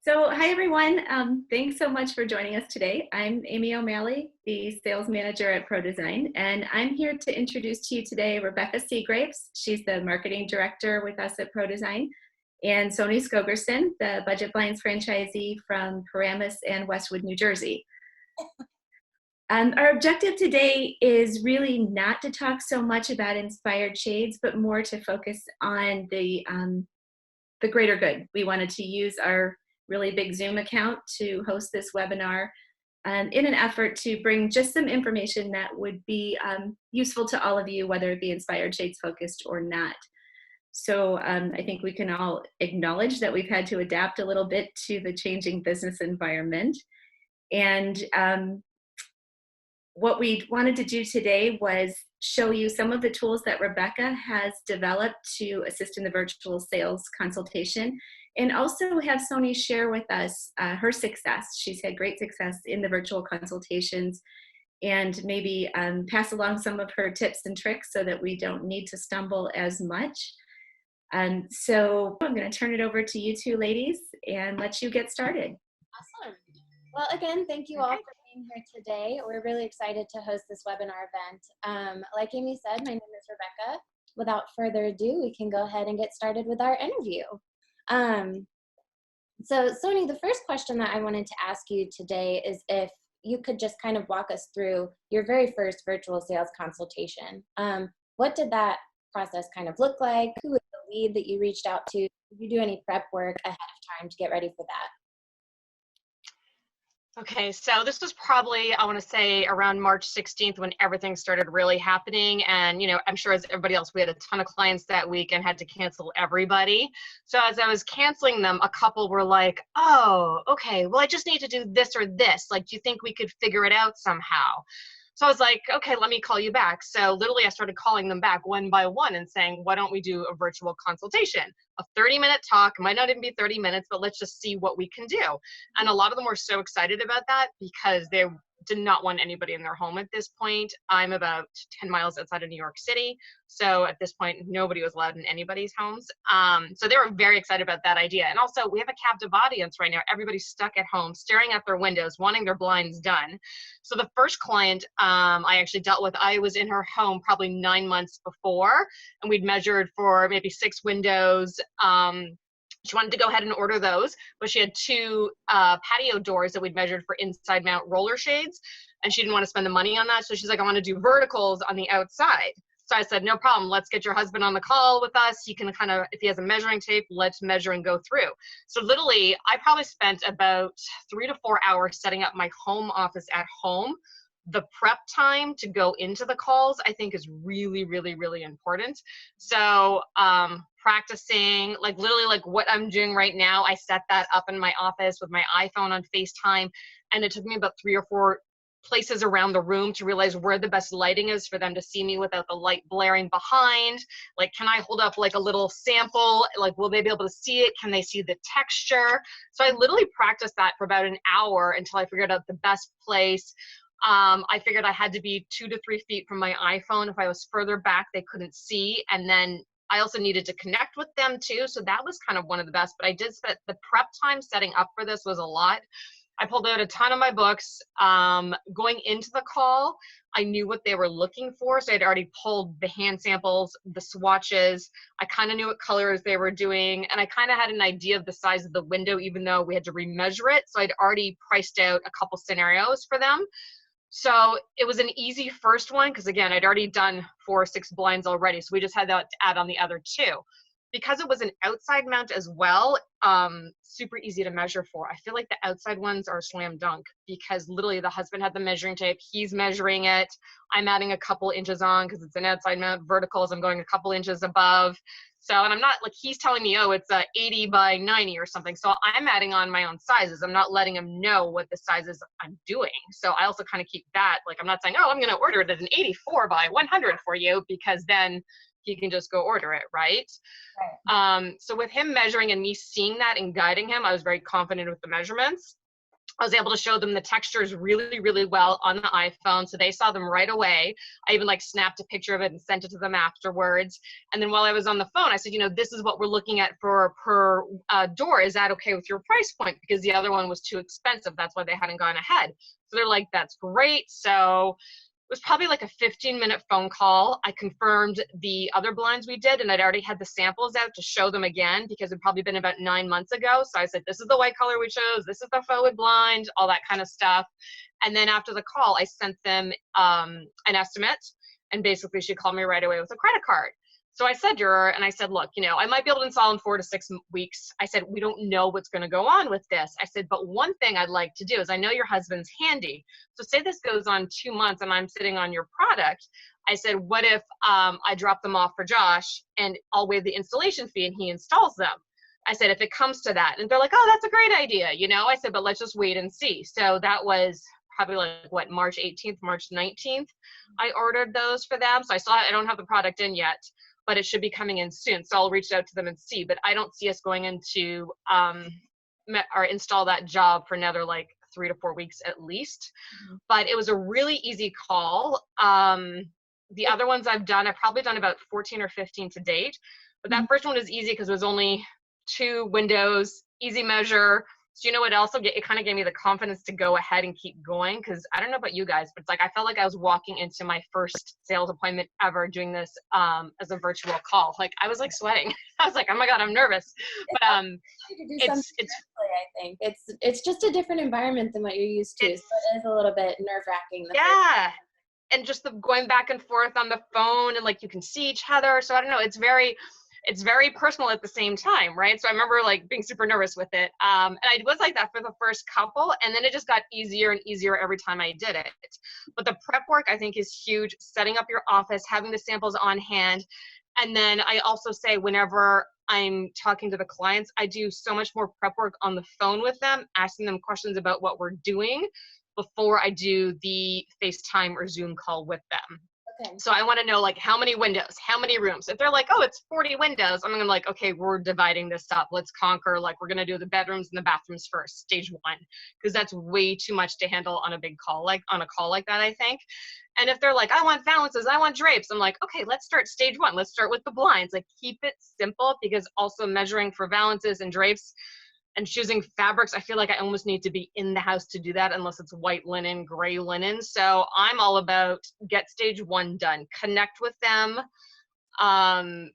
Hi everyone. Thanks so much for joining us today. I'm Amy O'Malley, the sales manager at ProDesign, and I'm here to introduce to you today Rebekah Segraves. She's the marketing director with us at ProDesign, and Sonie Skogerson, the Budget Blinds franchisee from Paramus and Westwood, New Jersey. Our objective today is really not to talk so much about inspired shades, but more to focus on the greater good. We wanted to use our really big Zoom account to host this webinar in an effort to bring just some information that would be useful to all of you, whether it be inspired shades focused or not. I think we can all acknowledge that we've had to adapt a little bit to the changing business environment. And what we wanted to do today was show you some of the tools that Rebekah has developed to assist in the virtual sales consultation, and also have Sonie share with us her success. She's had great success in the virtual consultations, and maybe pass along some of her tips and tricks so that we don't need to stumble as much. So I'm going to turn it over to you two ladies and let you get started. Awesome. Well, again, thank you all for being here today. We're really excited to host this webinar event. Like Amy said, my name is Rebekah. Without further ado, we can go ahead and get started with our interview. So Sonie, the first question that I wanted to ask you today is if you could just kind of walk us through your very first virtual sales consultation. What did that process kind of look like? Who was the lead that you reached out to? Did you do any prep work ahead of time to get ready for that? Okay, so this was probably, I want to say, around March 16th when everything started really happening. And, I'm sure as everybody else, we had a ton of clients that week and had to cancel everybody. So as I was canceling them, a couple were like, oh, okay, well, I just need to do this or this. Like, do you think we could figure it out somehow? So I was like, okay, let me call you back. So literally I started calling them back one by one and saying, why don't we do a virtual consultation? A 30-minute talk, might not even be 30 minutes, but let's just see what we can do. And a lot of them were so excited about that because they did not want anybody in their home at this point. I'm about 10 miles outside of New York City. So at this point, nobody was allowed in anybody's homes. So they were very excited about that idea. And also we have a captive audience right now. Everybody's stuck at home, staring at their windows, wanting their blinds done. So the first client I actually dealt with, I was in her home probably 9 months before, and we'd measured for maybe 6 windows. She wanted to go ahead and order those, but she had 2 patio doors that we'd measured for inside mount roller shades, and she didn't want to spend the money on that. So she's like, I want to do verticals on the outside. So I said, no problem. Let's get your husband on the call with us. You can kind of, if he has a measuring tape, let's measure and go through. So literally, I probably spent about 3 to 4 hours setting up my home office at home. The prep time to go into the calls, I think, is really, really, really important. So practicing, like literally like what I'm doing right now, I set that up in my office with my iPhone on FaceTime. And it took me about 3 or 4 places around the room to realize where the best lighting is for them to see me without the light blaring behind. Like, can I hold up like a little sample? Like, will they be able to see it? Can they see the texture? So I literally practiced that for about an hour until I figured out the best place. I figured I had to be 2 to 3 feet from my iPhone. If I was further back, they couldn't see. And then I also needed to connect with them too. So that was kind of one of the best, but I did spend the prep time setting up for this was a lot. I pulled out a ton of my books. Going into the call, I knew what they were looking for. So I'd already pulled the hand samples, the swatches. I kind of knew what colors they were doing. And I kind of had an idea of the size of the window, even though we had to remeasure it. So I'd already priced out a couple scenarios for them. So it was an easy first one because, again, I'd already done 4 or 6 blinds already. So we just had that to add on the other 2. Because it was an outside mount as well, super easy to measure for. I feel like the outside ones are a slam dunk because literally the husband had the measuring tape. He's measuring it. I'm adding a couple inches on because it's an outside mount. Verticals, I'm going a couple inches above. So, and I'm not like, he's telling me, oh, it's 80 by 90 or something. So I'm adding on my own sizes. I'm not letting him know what the sizes I'm doing. So I also kind of keep that, like, I'm not saying, oh, I'm going to order it as an 84 by 100 for you, because then he can just go order it, right? So with him measuring and me seeing that and guiding him, I was very confident with the measurements. I was able to show them the textures really, really well on the iPhone. So they saw them right away. I even like snapped a picture of it and sent it to them afterwards. And then while I was on the phone, I said, this is what we're looking at for per door. Is that okay with your price point? Because the other one was too expensive. That's why they hadn't gone ahead. So they're like, that's great. So it was probably like a 15-minute phone call. I confirmed the other blinds we did, and I'd already had the samples out to show them again because it'd probably been about 9 months ago. So I said, this is the white color we chose, this is the forward blind, all that kind of stuff. And then after the call, I sent them an estimate, and basically she called me right away with a credit card. So I said to her, and I said, look, I might be able to install in 4 to 6 weeks. I said, we don't know what's going to go on with this. I said, but one thing I'd like to do is, I know your husband's handy. So say this goes on 2 months and I'm sitting on your product. I said, what if I drop them off for Josh and I'll waive the installation fee and he installs them? I said, if it comes to that. And they're like, oh, that's a great idea. I said, but let's just wait and see. So that was probably like March 18th, March 19th. I ordered those for them. So I don't have the product in yet, but it should be coming in soon. So I'll reach out to them and see, but I don't see us going into or install that job for another like 3 to 4 weeks at least. But it was a really easy call. The other ones I've probably done about 14 or 15 to date, but that first one was easy because it was only 2 windows, easy measure. So you know what else? It kind of gave me the confidence to go ahead and keep going, because I don't know about you guys, but it's like I felt like I was walking into my first sales appointment ever doing this as a virtual call. Like I was like sweating. I was like, oh my God, I'm nervous. But it's I think it's just a different environment than what you're used to. So it is a little bit nerve-wracking. Yeah. And just the going back and forth on the phone, and like you can see each other. So I don't know, it's very personal at the same time, right? So I remember like being super nervous with it. And I was like that for the first couple, and then it just got easier and easier every time I did it. But the prep work I think is huge, setting up your office, having the samples on hand. And then I also say whenever I'm talking to the clients, I do so much more prep work on the phone with them, asking them questions about what we're doing before I do the FaceTime or Zoom call with them. Okay. So I want to know like how many windows, how many rooms. If they're like, oh, it's 40 windows, I'm going to like, okay, we're dividing this up. Let's conquer, like we're going to do the bedrooms and the bathrooms first, stage 1, because that's way too much to handle on a big call, like on a call like that, I think. And if they're like, I want valances, I want drapes, I'm like, okay, let's start stage 1. Let's start with the blinds. Like keep it simple, because also measuring for valances and drapes and choosing fabrics, I feel like I almost need to be in the house to do that, unless it's white linen, gray linen. So I'm all about get stage 1 done, connect with them, and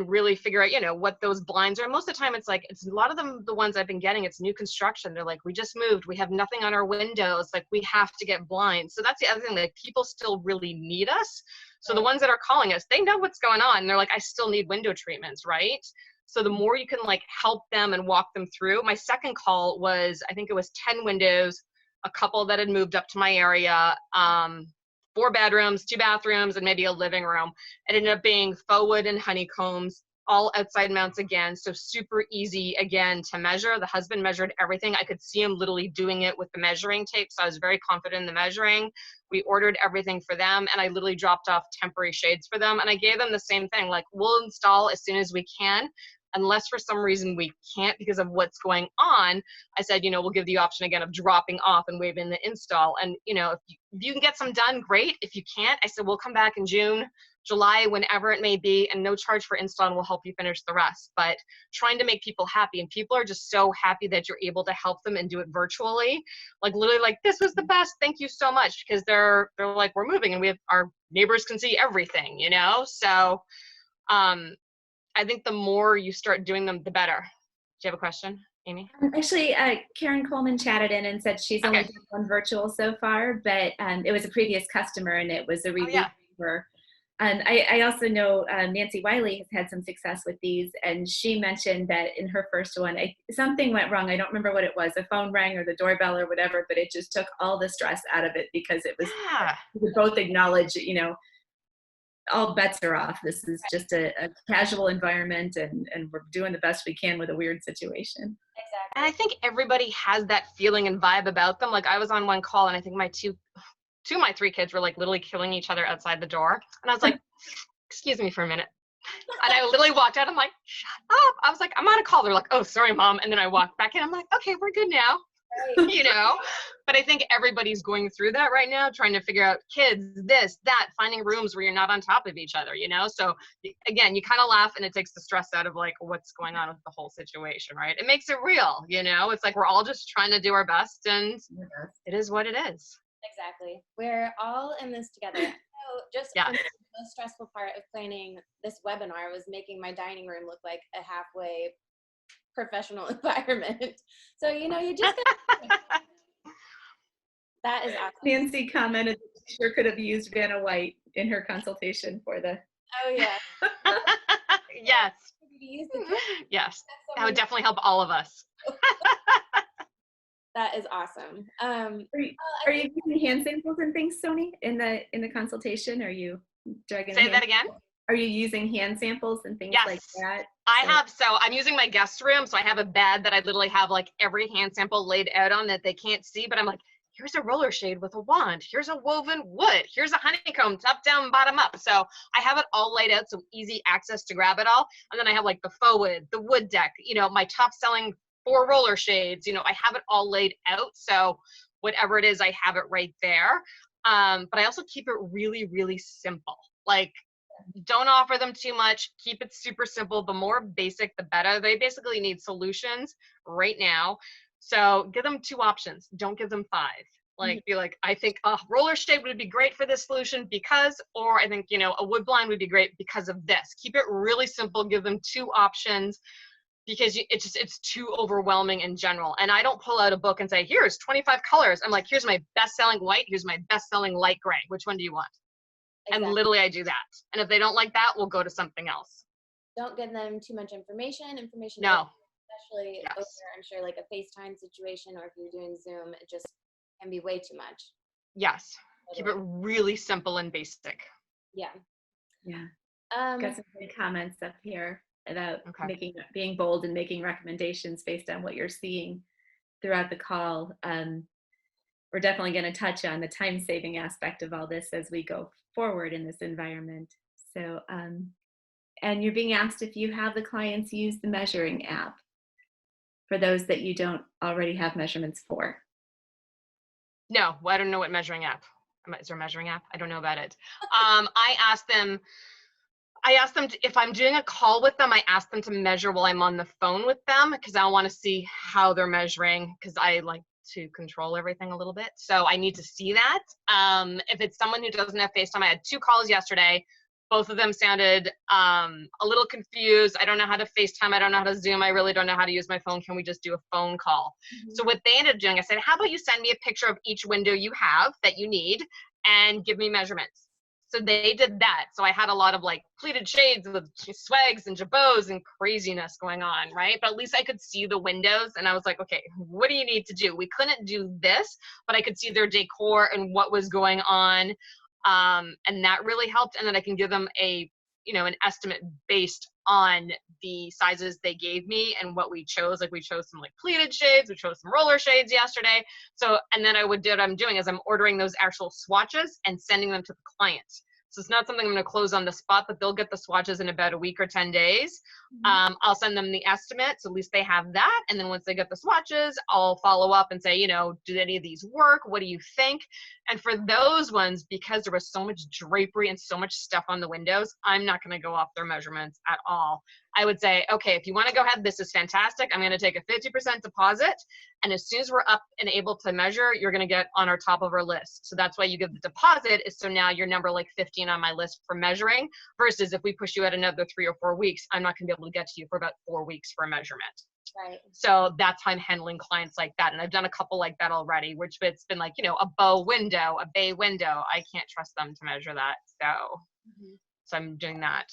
really figure out, what those blinds are. Most of the time it's like, it's a lot of them, the ones I've been getting, it's new construction. They're like, we just moved, we have nothing on our windows, like we have to get blinds. So that's the other thing, like people still really need us. So the ones that are calling us, they know what's going on. And they're like, I still need window treatments, right? So the more you can like help them and walk them through. My second call was, I think it was 10 windows, a couple that had moved up to my area, 4 bedrooms, 2 bathrooms, and maybe a living room. It ended up being faux wood and honeycombs, all outside mounts again. So super easy again to measure. The husband measured everything. I could see him literally doing it with the measuring tape. So I was very confident in the measuring. We ordered everything for them, and I literally dropped off temporary shades for them. And I gave them the same thing, like we'll install as soon as we can. Unless for some reason we can't because of what's going on, I said, we'll give the option again of dropping off and waiving the install. And, if you can get some done, great. If you can't, I said, we'll come back in June, July, whenever it may be, and no charge for install, and we'll help you finish the rest. But trying to make people happy, and people are just so happy that you're able to help them and do it virtually. Like literally like, this was the best, thank you so much, because they're like, we're moving and we have, our neighbors can see everything, So, I think the more you start doing them, the better. Do you have a question, Amy? Actually, Karen Coleman chatted in and said she's only done one virtual so far, but it was a previous customer and it was a relief for her. I also know Nancy Wiley has had some success with these, and she mentioned that in her first one, something went wrong. I don't remember what it was. The phone rang or the doorbell or whatever, but it just took all the stress out of it, because it was, we both acknowledge, all bets are off. This is just a casual environment, and we're doing the best we can with a weird situation. Exactly. And I think everybody has that feeling and vibe about them. Like I was on one call, and I think my two of my 3 kids were like literally killing each other outside the door. And I was like, excuse me for a minute. And I literally walked out. I'm like, shut up. I was like, I'm on a call. They're like, oh, sorry, Mom. And then I walked back in. I'm like, okay, we're good now. Right. you know, but I think everybody's going through that right now, trying to figure out kids, this, that, finding rooms where you're not on top of each other, you know? So again, you kind of laugh and it takes the stress out of like what's going on with the whole situation, right? It makes it real, you know? It's like we're all just trying to do our best and it is what it is. Exactly. We're all in this together. So just Yeah. the most stressful part of planning this webinar was making my dining room look like a halfway professional environment. So, you know, you just that is awesome. Nancy commented she sure could have used Vanna White in her consultation for the. Oh yeah. Yes. Use the Yes. That would definitely help all of us. That is awesome. Are you using hand samples and things, Sonie, in the consultation? Are you dragging? Say that again? Are you using hand samples and things like that? So I'm using my guest room. So I have a bed that I literally have like every hand sample laid out on that they can't see, but I'm like, here's a roller shade with a wand. Here's a woven wood. Here's a honeycomb, top down, bottom up. So I have it all laid out, so easy access to grab it all. And then I have like the faux wood, the wood deck, you know, my top selling 4 roller shades, you know, I have it all laid out. So whatever it is, I have it right there. But I also keep it really, really simple. Like, don't offer them too much. Keep it super simple. The more basic, the better. They basically need solutions right now. So give them 2 options. Don't give them 5. Like, be like, I think a roller shade would be great for this solution because, or I think, you know, a wood blind would be great because of this. Keep it really simple. Give them 2 options because it's too overwhelming in general. And I don't pull out a book and say, here's 25 colors. I'm like, here's my best-selling white. Here's my best-selling light gray. Which one do you want? Exactly. And literally I do that. And if they don't like that, we'll go to something else. Don't give them too much information. No. Especially over, I'm sure, like a FaceTime situation, or if you're doing Zoom, it just can be way too much. Yes. Keep it really simple and basic. Yeah. Yeah. Got some good comments up here about being bold and making recommendations based on what you're seeing throughout the call. We're definitely going to touch on the time-saving aspect of all this as we go forward in this environment. So, and you're being asked if you have the clients use the measuring app for those that you don't already have measurements for. No, I don't know what measuring app. Is there a measuring app? I don't know about it. I asked them if I'm doing a call with them, I ask them to measure while I'm on the phone with them because I want to see how they're measuring because I like to control everything a little bit. So I need to see that. If it's someone who doesn't have FaceTime, I had 2 calls yesterday. Both of them sounded a little confused. I don't know how to FaceTime. I don't know how to Zoom. I really don't know how to use my phone. Can we just do a phone call? So what they ended up doing, I said, how about you send me a picture of each window you have that you need and give me measurements. So they did that. So I had a lot of like pleated shades with swags and jabots and craziness going on, right? But at least I could see the windows and I was like, okay, what do you need to do? We couldn't do this, but I could see their decor and what was going on. And that really helped. And then I can give them a, you know, an estimate based on the sizes they gave me and what we chose. Like we chose some like pleated shades, we chose some roller shades yesterday. So, and then what I'm doing is I'm ordering those actual swatches and sending them to the client. So it's not something I'm going to close on the spot, but they'll get the swatches in about a week or 10 days. I'll send them the estimate, so at least they have that. And then once they get the swatches, I'll follow up and say, you know, did any of these work? What do you think? And for those ones, because there was so much drapery and so much stuff on the windows, I'm not going to go off their measurements at all. I would say, okay, if you want to go ahead, this is fantastic. I'm going to take a 50% deposit. And as soon as we're up and able to measure, you're going to get on our top of our list. So that's why you give the deposit is so now you're number like 15 on my list for measuring versus if we push you at another 3 or 4 weeks, I'm not going to be able to get to you for about 4 weeks for a measurement. Right. So that's how I'm handling clients like that. And I've done a couple like that already, which it's been like, you know, a bow window, a bay window. I can't trust them to measure that. So I'm doing that.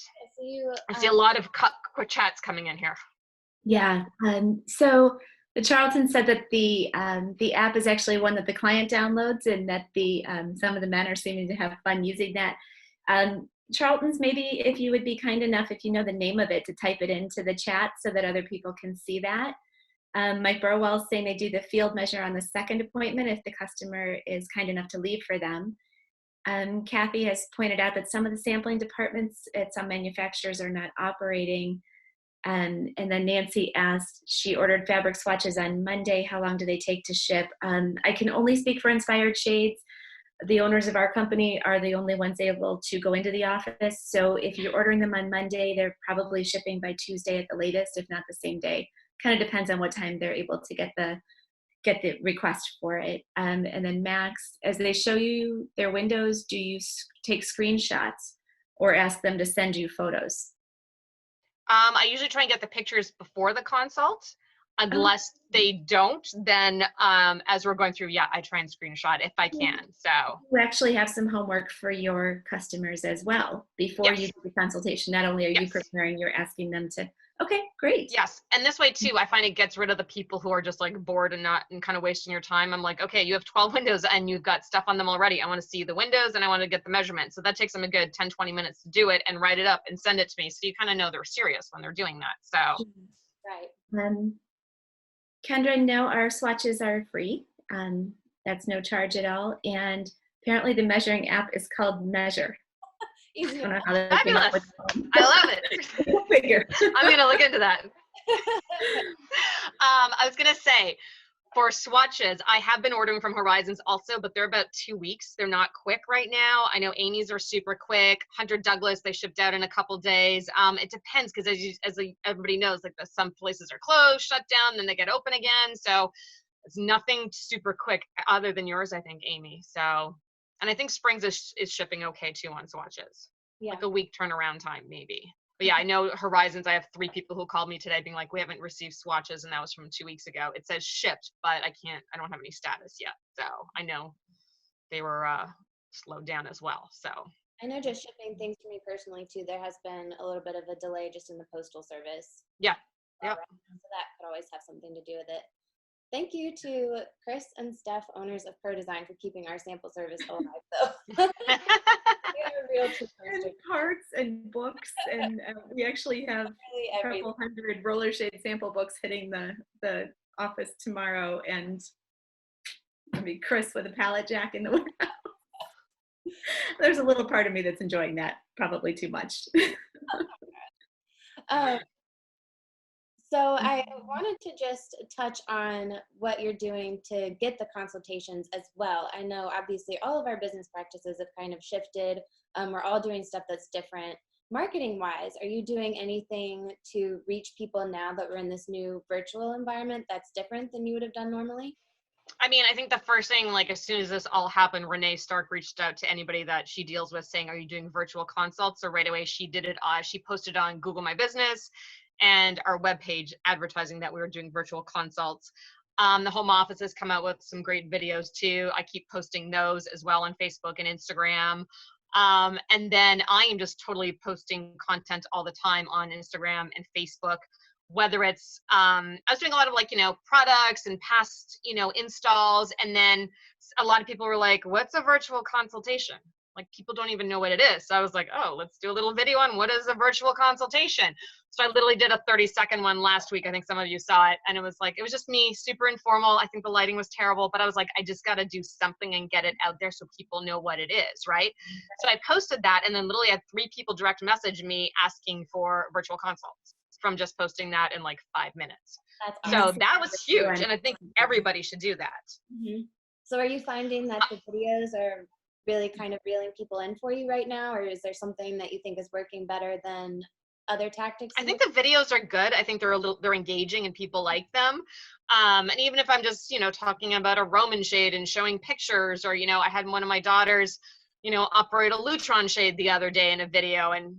I see a lot of chats coming in here. Yeah. So the Charlton said that the app is actually one that the client downloads and that some of the men are seeming to have fun using that. Charlton's, maybe if you would be kind enough, if you know the name of it, to type it into the chat so that other people can see that. Mike Burwell's saying they do the field measure on the second appointment if the customer is kind enough to leave for them. Kathy has pointed out that some of the sampling departments at some manufacturers are not operating. And then Nancy asked, she ordered fabric swatches on Monday. How long do they take to ship? I can only speak for Inspired Shades. The owners of our company are the only ones able to go into the office. So if you're ordering them on Monday, they're probably shipping by Tuesday at the latest, if not the same day. Kind of depends on what time they're able to get the request for it. And then Max, as they show you their windows, do you take screenshots or ask them to send you photos? I usually try and get the pictures before the consult. Unless they don't, then as we're going through, yeah, I try and screenshot if I can. So we actually have some homework for your customers as well before you do the consultation. Not only are you preparing, you're asking them to. Okay, great. Yes, and this way too, I find it gets rid of the people who are just like bored and kind of wasting your time. I'm like, okay, you have 12 windows and you've got stuff on them already. I want to see the windows and I want to get the measurement. So that takes them a good 10, 20 minutes to do it and write it up and send it to me. So you kind of know they're serious when they're doing that. So right. Kendra, no, our swatches are free. That's no charge at all. And apparently the measuring app is called Measure. Fabulous. I love it. I'm going to look into that. I was going to say, for swatches, I have been ordering from Horizons also, but they're about 2 weeks. They're not quick right now. I know Amy's are super quick. Hunter Douglas, they shipped out in a couple days. It depends because as everybody knows, like some places are closed, shut down, then they get open again. So it's nothing super quick other than yours, I think, Amy. So, and I think Springs is shipping okay too on swatches. Yeah. Like a week turnaround time, maybe. But yeah, I know Horizons, I have 3 people who called me today being like, we haven't received swatches, and that was from 2 weeks ago. It says shipped, but I don't have any status yet. So I know they were slowed down as well. So I know just shipping things for me personally too, there has been a little bit of a delay just in the postal service. Yeah. Yep. So that could always have something to do with it. Thank you to Chris and Steph, owners of Pro Design, for keeping our sample service alive, though. And cards and books, and we actually have a couple hundred roller shade sample books hitting the office tomorrow, and I mean Chris with a pallet jack in the warehouse. There's a little part of me that's enjoying that, probably too much. So I wanted to just touch on what you're doing to get the consultations as well. I know obviously all of our business practices have kind of shifted. We're all doing stuff that's different. Marketing wise, are you doing anything to reach people now that we're in this new virtual environment that's different than you would have done normally? I mean, I think the first thing, like as soon as this all happened, Renee Stark reached out to anybody that she deals with saying, are you doing virtual consults? So right away she did it. She posted on Google My Business and our webpage advertising that we were doing virtual consults. The home office has come out with some great videos too. I keep posting those as well on Facebook and Instagram. And then I am just totally posting content all the time on Instagram and Facebook, whether it's, I was doing a lot of like, products and past, installs. And then a lot of people were like, what's a virtual consultation? Like people don't even know what it is. So I was like, oh, let's do a little video on what is a virtual consultation. So I literally did a 30-second one last week. I think some of you saw it. And it was just me, super informal. I think the lighting was terrible, but I was like, I just got to do something and get it out there so people know what it is, right? So I posted that, and then literally had 3 people direct message me asking for virtual consults from just posting that in like 5 minutes. That's awesome. So that was huge. And I think everybody should do that. Mm-hmm. So are you finding that the videos are really kind of reeling people in for you right now, or is there something that you think is working better than other tactics? I think the videos are good. I think they're engaging and people like them. And even if I'm just, talking about a Roman shade and showing pictures, or, I had one of my daughters, operate a Lutron shade the other day in a video, and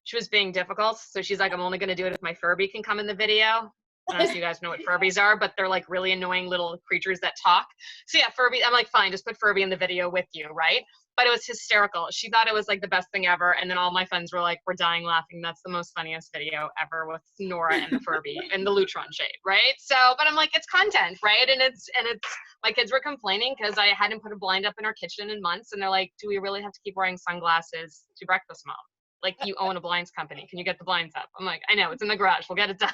she was being difficult. So she's like, I'm only going to do it if my Furby can come in the video. I don't know if you guys know what Furbies are, but they're like really annoying little creatures that talk. So yeah, Furby, I'm like, fine, just put Furby in the video with you, right? But it was hysterical. She thought it was like the best thing ever. And then all my friends were like, we're dying laughing. That's the most funniest video ever with Nora and the Furby and the Lutron shade, right? So, but I'm like, it's content, right? And it's, my kids were complaining because I hadn't put a blind up in our kitchen in months. And they're like, do we really have to keep wearing sunglasses to breakfast, Mom? Like, you own a blinds company. Can you get the blinds up? I'm like, I know, it's in the garage. We'll get it done.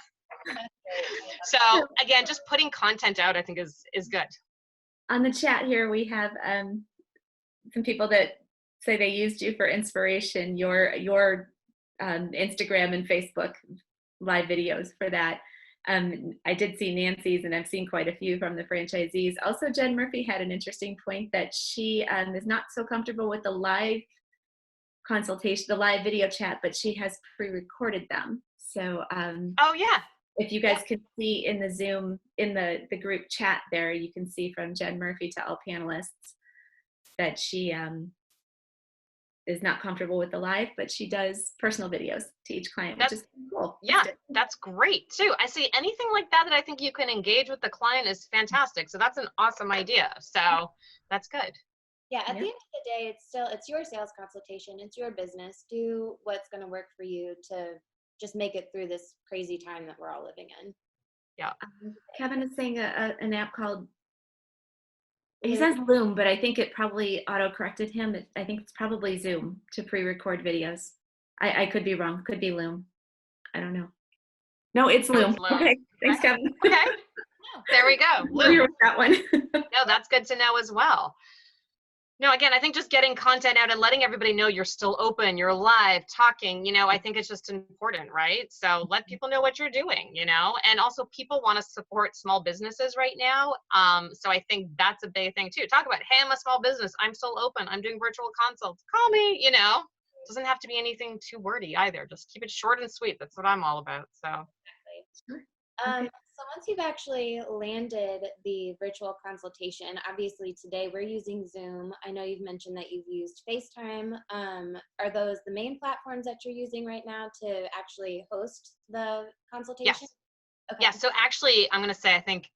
So again, just putting content out, I think is good. On the chat here, we have some people that say they used you for inspiration. Your Instagram and Facebook live videos for that. I did see Nancy's, and I've seen quite a few from the franchisees. Also, Jen Murphy had an interesting point that she is not so comfortable with the live consultation, the live video chat, but she has pre-recorded them. So Oh yeah. if you guys can see in the Zoom, in the group chat there, you can see from Jen Murphy to all panelists that she is not comfortable with the live, but she does personal videos to each client, which is cool. Yeah, that's great too. I see anything like that I think you can engage with the client is fantastic. So that's an awesome idea. So that's good. Yeah, at the end of the day, it's your sales consultation. It's your business. Do what's going to work for you to just make it through this crazy time that we're all living in. Yeah. Kevin is saying an app called, he says Loom, but I think it probably auto-corrected him. I think it's probably Zoom to pre-record videos. I could be wrong. Could be Loom. I don't know. No, it's Loom. Okay, thanks, Kevin. Okay, there we go. Loom. With that one. No, that's good to know as well. No, again, I think just getting content out and letting everybody know you're still open, you're live, talking, I think it's just important, right? So let people know what you're doing, and also people want to support small businesses right now. So I think that's a big thing too. Talk about, hey, I'm a small business. I'm still open. I'm doing virtual consults. Call me, doesn't have to be anything too wordy either. Just keep it short and sweet. That's what I'm all about. So. Exactly. So once you've actually landed the virtual consultation, obviously today we're using Zoom. I know you've mentioned that you've used FaceTime. Are those the main platforms that you're using right now to actually host the consultation? Yes. Okay. Yeah, so actually I'm going to say I think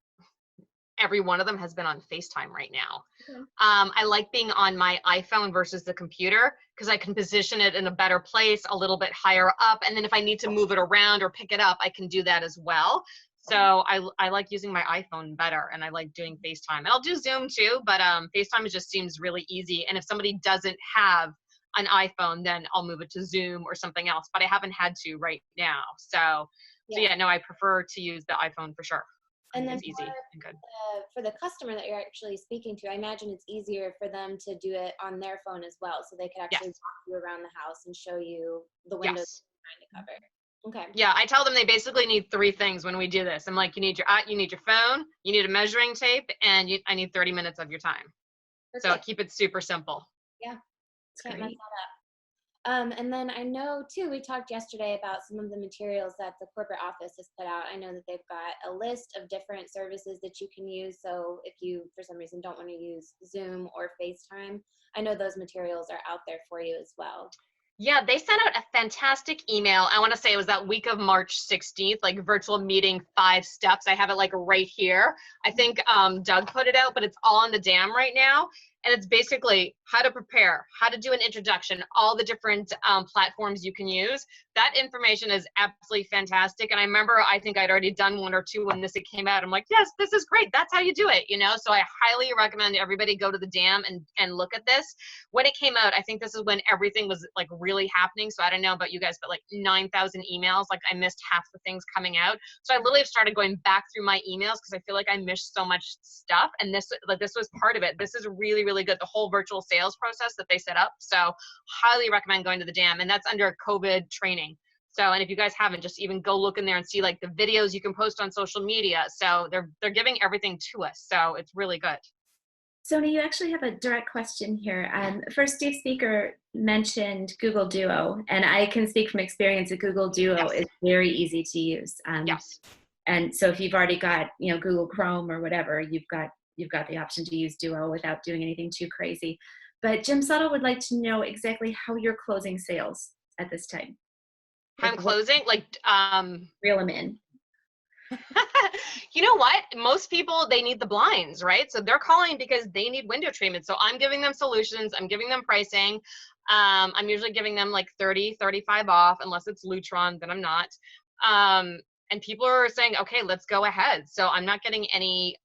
every one of them has been on FaceTime right now. Okay. I like being on my iPhone versus the computer because I can position it in a better place, a little bit higher up. And then if I need to move it around or pick it up, I can do that as well. So I like using my iPhone better, and I like doing FaceTime. And I'll do Zoom too, but FaceTime just seems really easy. And if somebody doesn't have an iPhone, then I'll move it to Zoom or something else, but I haven't had to right now. So yeah, no, I prefer to use the iPhone for sure. And then it's easy and good. For the customer that you're actually speaking to, I imagine it's easier for them to do it on their phone as well, so they could actually walk you around the house and show you the windows you're trying to cover. Okay. Yeah, I tell them they basically need 3 things when we do this. I'm like, you need your phone, you need a measuring tape, and I need 30 minutes of your time. Perfect. So keep it super simple. Yeah, can't mess that up. And then I know too, we talked yesterday about some of the materials that the corporate office has put out. I know that they've got a list of different services that you can use. So if you, for some reason, don't want to use Zoom or FaceTime, I know those materials are out there for you as well. Yeah, they sent out a fantastic email. I want to say it was that week of March 16th, like virtual meeting 5 steps. I have it like right here. I think Doug put it out, but it's all on the DAM right now. And it's basically how to prepare, how to do an introduction, all the different platforms you can use. That information is absolutely fantastic. And I remember, I think I'd already done 1 or 2 when this came out. I'm like, yes, this is great. That's how you do it, So I highly recommend everybody go to the DAM and look at this. When it came out, I think this is when everything was like really happening. So I don't know about you guys, but like 9,000 emails, like I missed half the things coming out. So I literally started going back through my emails because I feel like I missed so much stuff. And this was part of it. This is really, really good. The whole virtual sales process that they set up. So highly recommend going to the DAM, and that's under COVID training. So, and if you guys haven't, just even go look in there and see like the videos you can post on social media. So they're giving everything to us. So it's really good. Sonie, you actually have a direct question here. First, Steve Speaker mentioned Google Duo, and I can speak from experience that Google Duo is very easy to use. Yes. And so if you've already got, Google Chrome or whatever, you've got the option to use Duo without doing anything too crazy. But Jim Suttle would like to know exactly how you're closing sales at this time. I'm closing, reel them in. You know what? Most people, they need the blinds, right? So they're calling because they need window treatment. So I'm giving them solutions. I'm giving them pricing. I'm usually giving them like 30, 35 off, unless it's Lutron, then I'm not. And people are saying, okay, let's go ahead. So I'm not getting any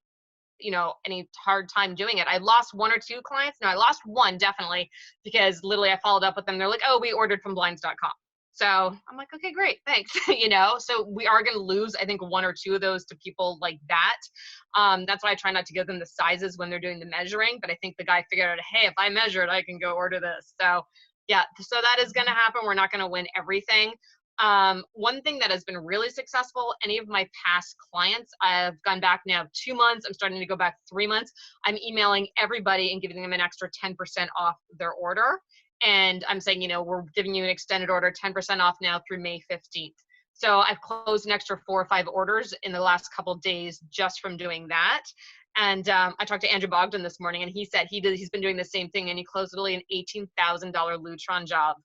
hard time doing it. I lost 1 or 2 clients. No, I lost 1 definitely, because literally I followed up with them. They're like, oh, we ordered from blinds.com. So I'm like, okay, great, thanks. So we are going to lose, I think, 1 or 2 of those to people like that. That's why I try not to give them the sizes when they're doing the measuring. But I think the guy figured out, hey, if I measure it, I can go order this. So yeah, so that is going to happen. We're not going to win everything. One thing that has been really successful, any of my past clients, I've gone back now 2 months, I'm starting to go back 3 months. I'm emailing everybody and giving them an extra 10% off their order. And I'm saying, you know, we're giving you an extended order, 10% off now through May 15th. So I've closed an extra 4 or 5 orders in the last couple of days just from doing that. And I talked to Andrew Bogdan this morning, and he said he's been doing the same thing, and he closed literally an $18,000 Lutron job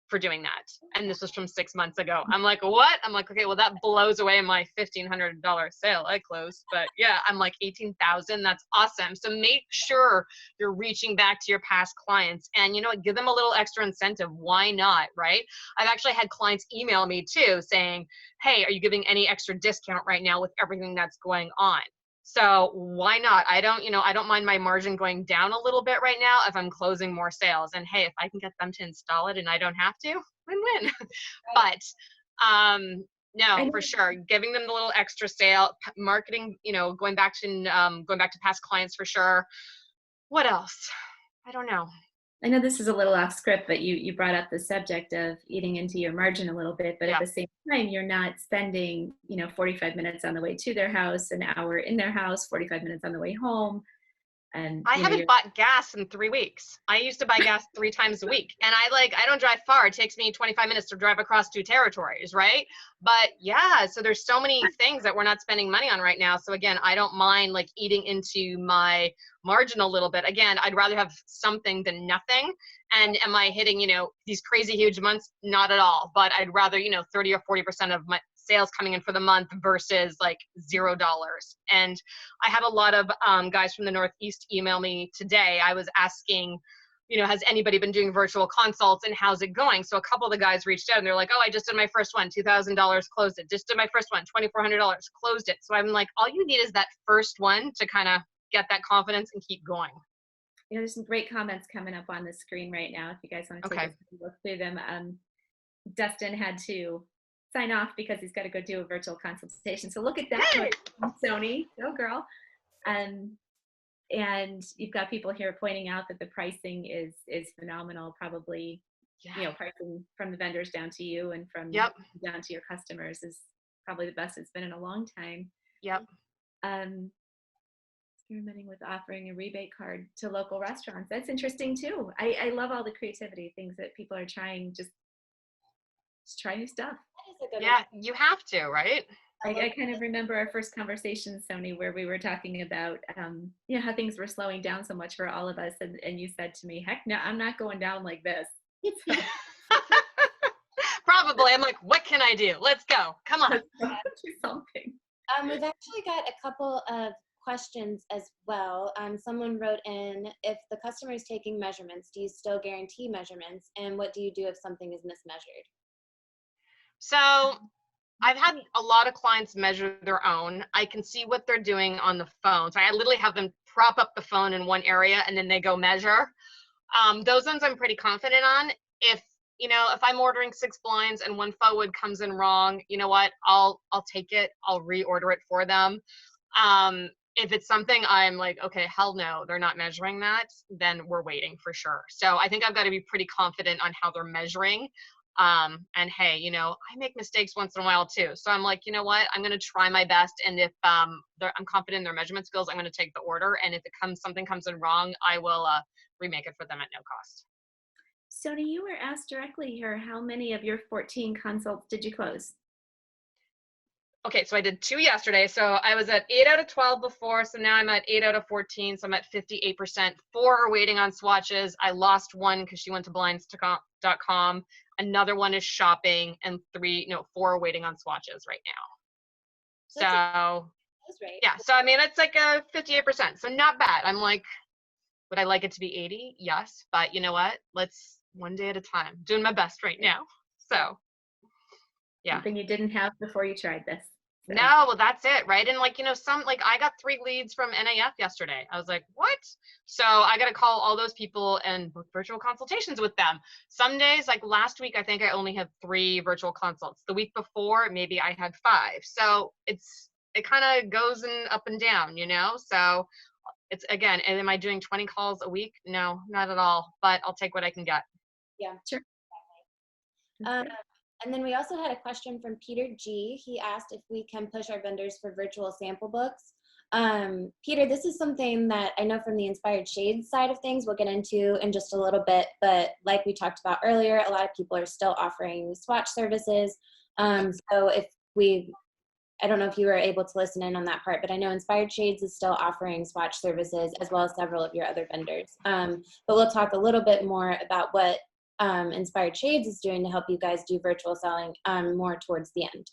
for doing that. And this was from 6 months ago. I'm like, what? I'm like, okay, well, that blows away my $1,500 sale I closed. But yeah, I'm like 18,000. That's awesome. So make sure you're reaching back to your past clients, and you know what, give them a little extra incentive. Why not, right? I've actually had clients email me too saying, hey, are you giving any extra discount right now with everything that's going on? So why not? I don't mind my margin going down a little bit right now if I'm closing more sales. And hey, if I can get them to install it and I don't have to, win-win. Right. But no, for sure, giving them the little extra sale, marketing, you know, going back to past clients for sure. What else? I don't know. I know this is a little off script, but you brought up the subject of eating into your margin a little bit, but Yeah. at the same time, you're not spending, 45 minutes on the way to their house, an hour in their house, 45 minutes on the way home. And I haven't bought gas in 3 weeks. I used to buy gas 3 times a week. And I don't drive far. It takes me 25 minutes to drive across 2 territories, right? But yeah, so there's so many things that we're not spending money on right now. So again, I don't mind like eating into my margin a little bit. Again, I'd rather have something than nothing. And am I hitting, these crazy huge months? Not at all. But I'd rather, 30 or 40% of my sales coming in for the month versus like $0. And I had a lot of guys from the Northeast email me today. I was asking, has anybody been doing virtual consults and how's it going? So a couple of the guys reached out and they're like, oh, I just did my first one, $2,000, closed it. Just did my first one, $2,400, closed it. So I'm like, all you need is that first one to kind of get that confidence and keep going. There's some great comments coming up on the screen right now. If you guys want to take a look through them. Dustin had to sign off because he's got to go do a virtual consultation. So look at that, Hey! Sonie, go girl. And you've got people here pointing out that the pricing is phenomenal. Probably, pricing from the vendors down to you and from down to your customers is probably the best it's been in a long time. Yep. Experimenting with offering a rebate card to local restaurants. That's interesting too. I love all the creativity, things that people are trying, just try new stuff. Yeah, you have to, right? I kind of remember our first conversation, Sonie, where we were talking about how things were slowing down so much for all of us, and you said to me, heck no, I'm not going down like this. So. Probably. I'm like, what can I do? Let's go. Come on. Do something. We've actually got a couple of questions as well. Someone wrote in, if the customer is taking measurements, do you still guarantee measurements? And what do you do if something is mismeasured? So I've had a lot of clients measure their own. I can see what they're doing on the phone. So I literally have them prop up the phone in one area and then they go measure. Those ones I'm pretty confident on. If I'm ordering 6 blinds and one forward comes in wrong, you know what? I'll take it. I'll reorder it for them. If it's something I'm like, okay, hell no, they're not measuring that, then we're waiting for sure. So I think I've got to be pretty confident on how they're measuring. And hey, I make mistakes once in a while too. So I'm like, you know what? I'm going to try my best. And if I'm confident in their measurement skills, I'm going to take the order. And if something comes in wrong, I will remake it for them at no cost. Sonie, you were asked directly here, how many of your 14 consults did you close? Okay, so I did 2 yesterday. So I was at 8 out of 12 before. So now I'm at 8 out of 14. So I'm at 58%. 4 are waiting on swatches. I lost 1 because she went to blinds.com. Another one is shopping, and 4 are waiting on swatches right now. That's right. Yeah. So I mean, it's like a 58%. So not bad. I'm like, would I like it to be 80? Yes. But you know what? Let's one day at a time. Doing my best right now. So yeah. Something you didn't have before you tried this. So. No, well, that's it, right? And I got 3 leads from NAF yesterday. I was like, what? So I got to call all those people and book virtual consultations with them. Some days, like last week, I think I only had 3 virtual consults. The week before, maybe I had 5. So it kind of goes up and down, So it's, again, and am I doing 20 calls a week? No, not at all. But I'll take what I can get. Yeah, sure. And then we also had a question from Peter G. He asked if we can push our vendors for virtual sample books. Peter, this is something that I know from the Inspired Shades side of things we'll get into in just a little bit, but like we talked about earlier, a lot of people are still offering swatch services. So if I don't know if you were able to listen in on that part, but I know Inspired Shades is still offering swatch services as well as several of your other vendors. But we'll talk a little bit more about what Inspired Shades is doing to help you guys do virtual selling more towards the end.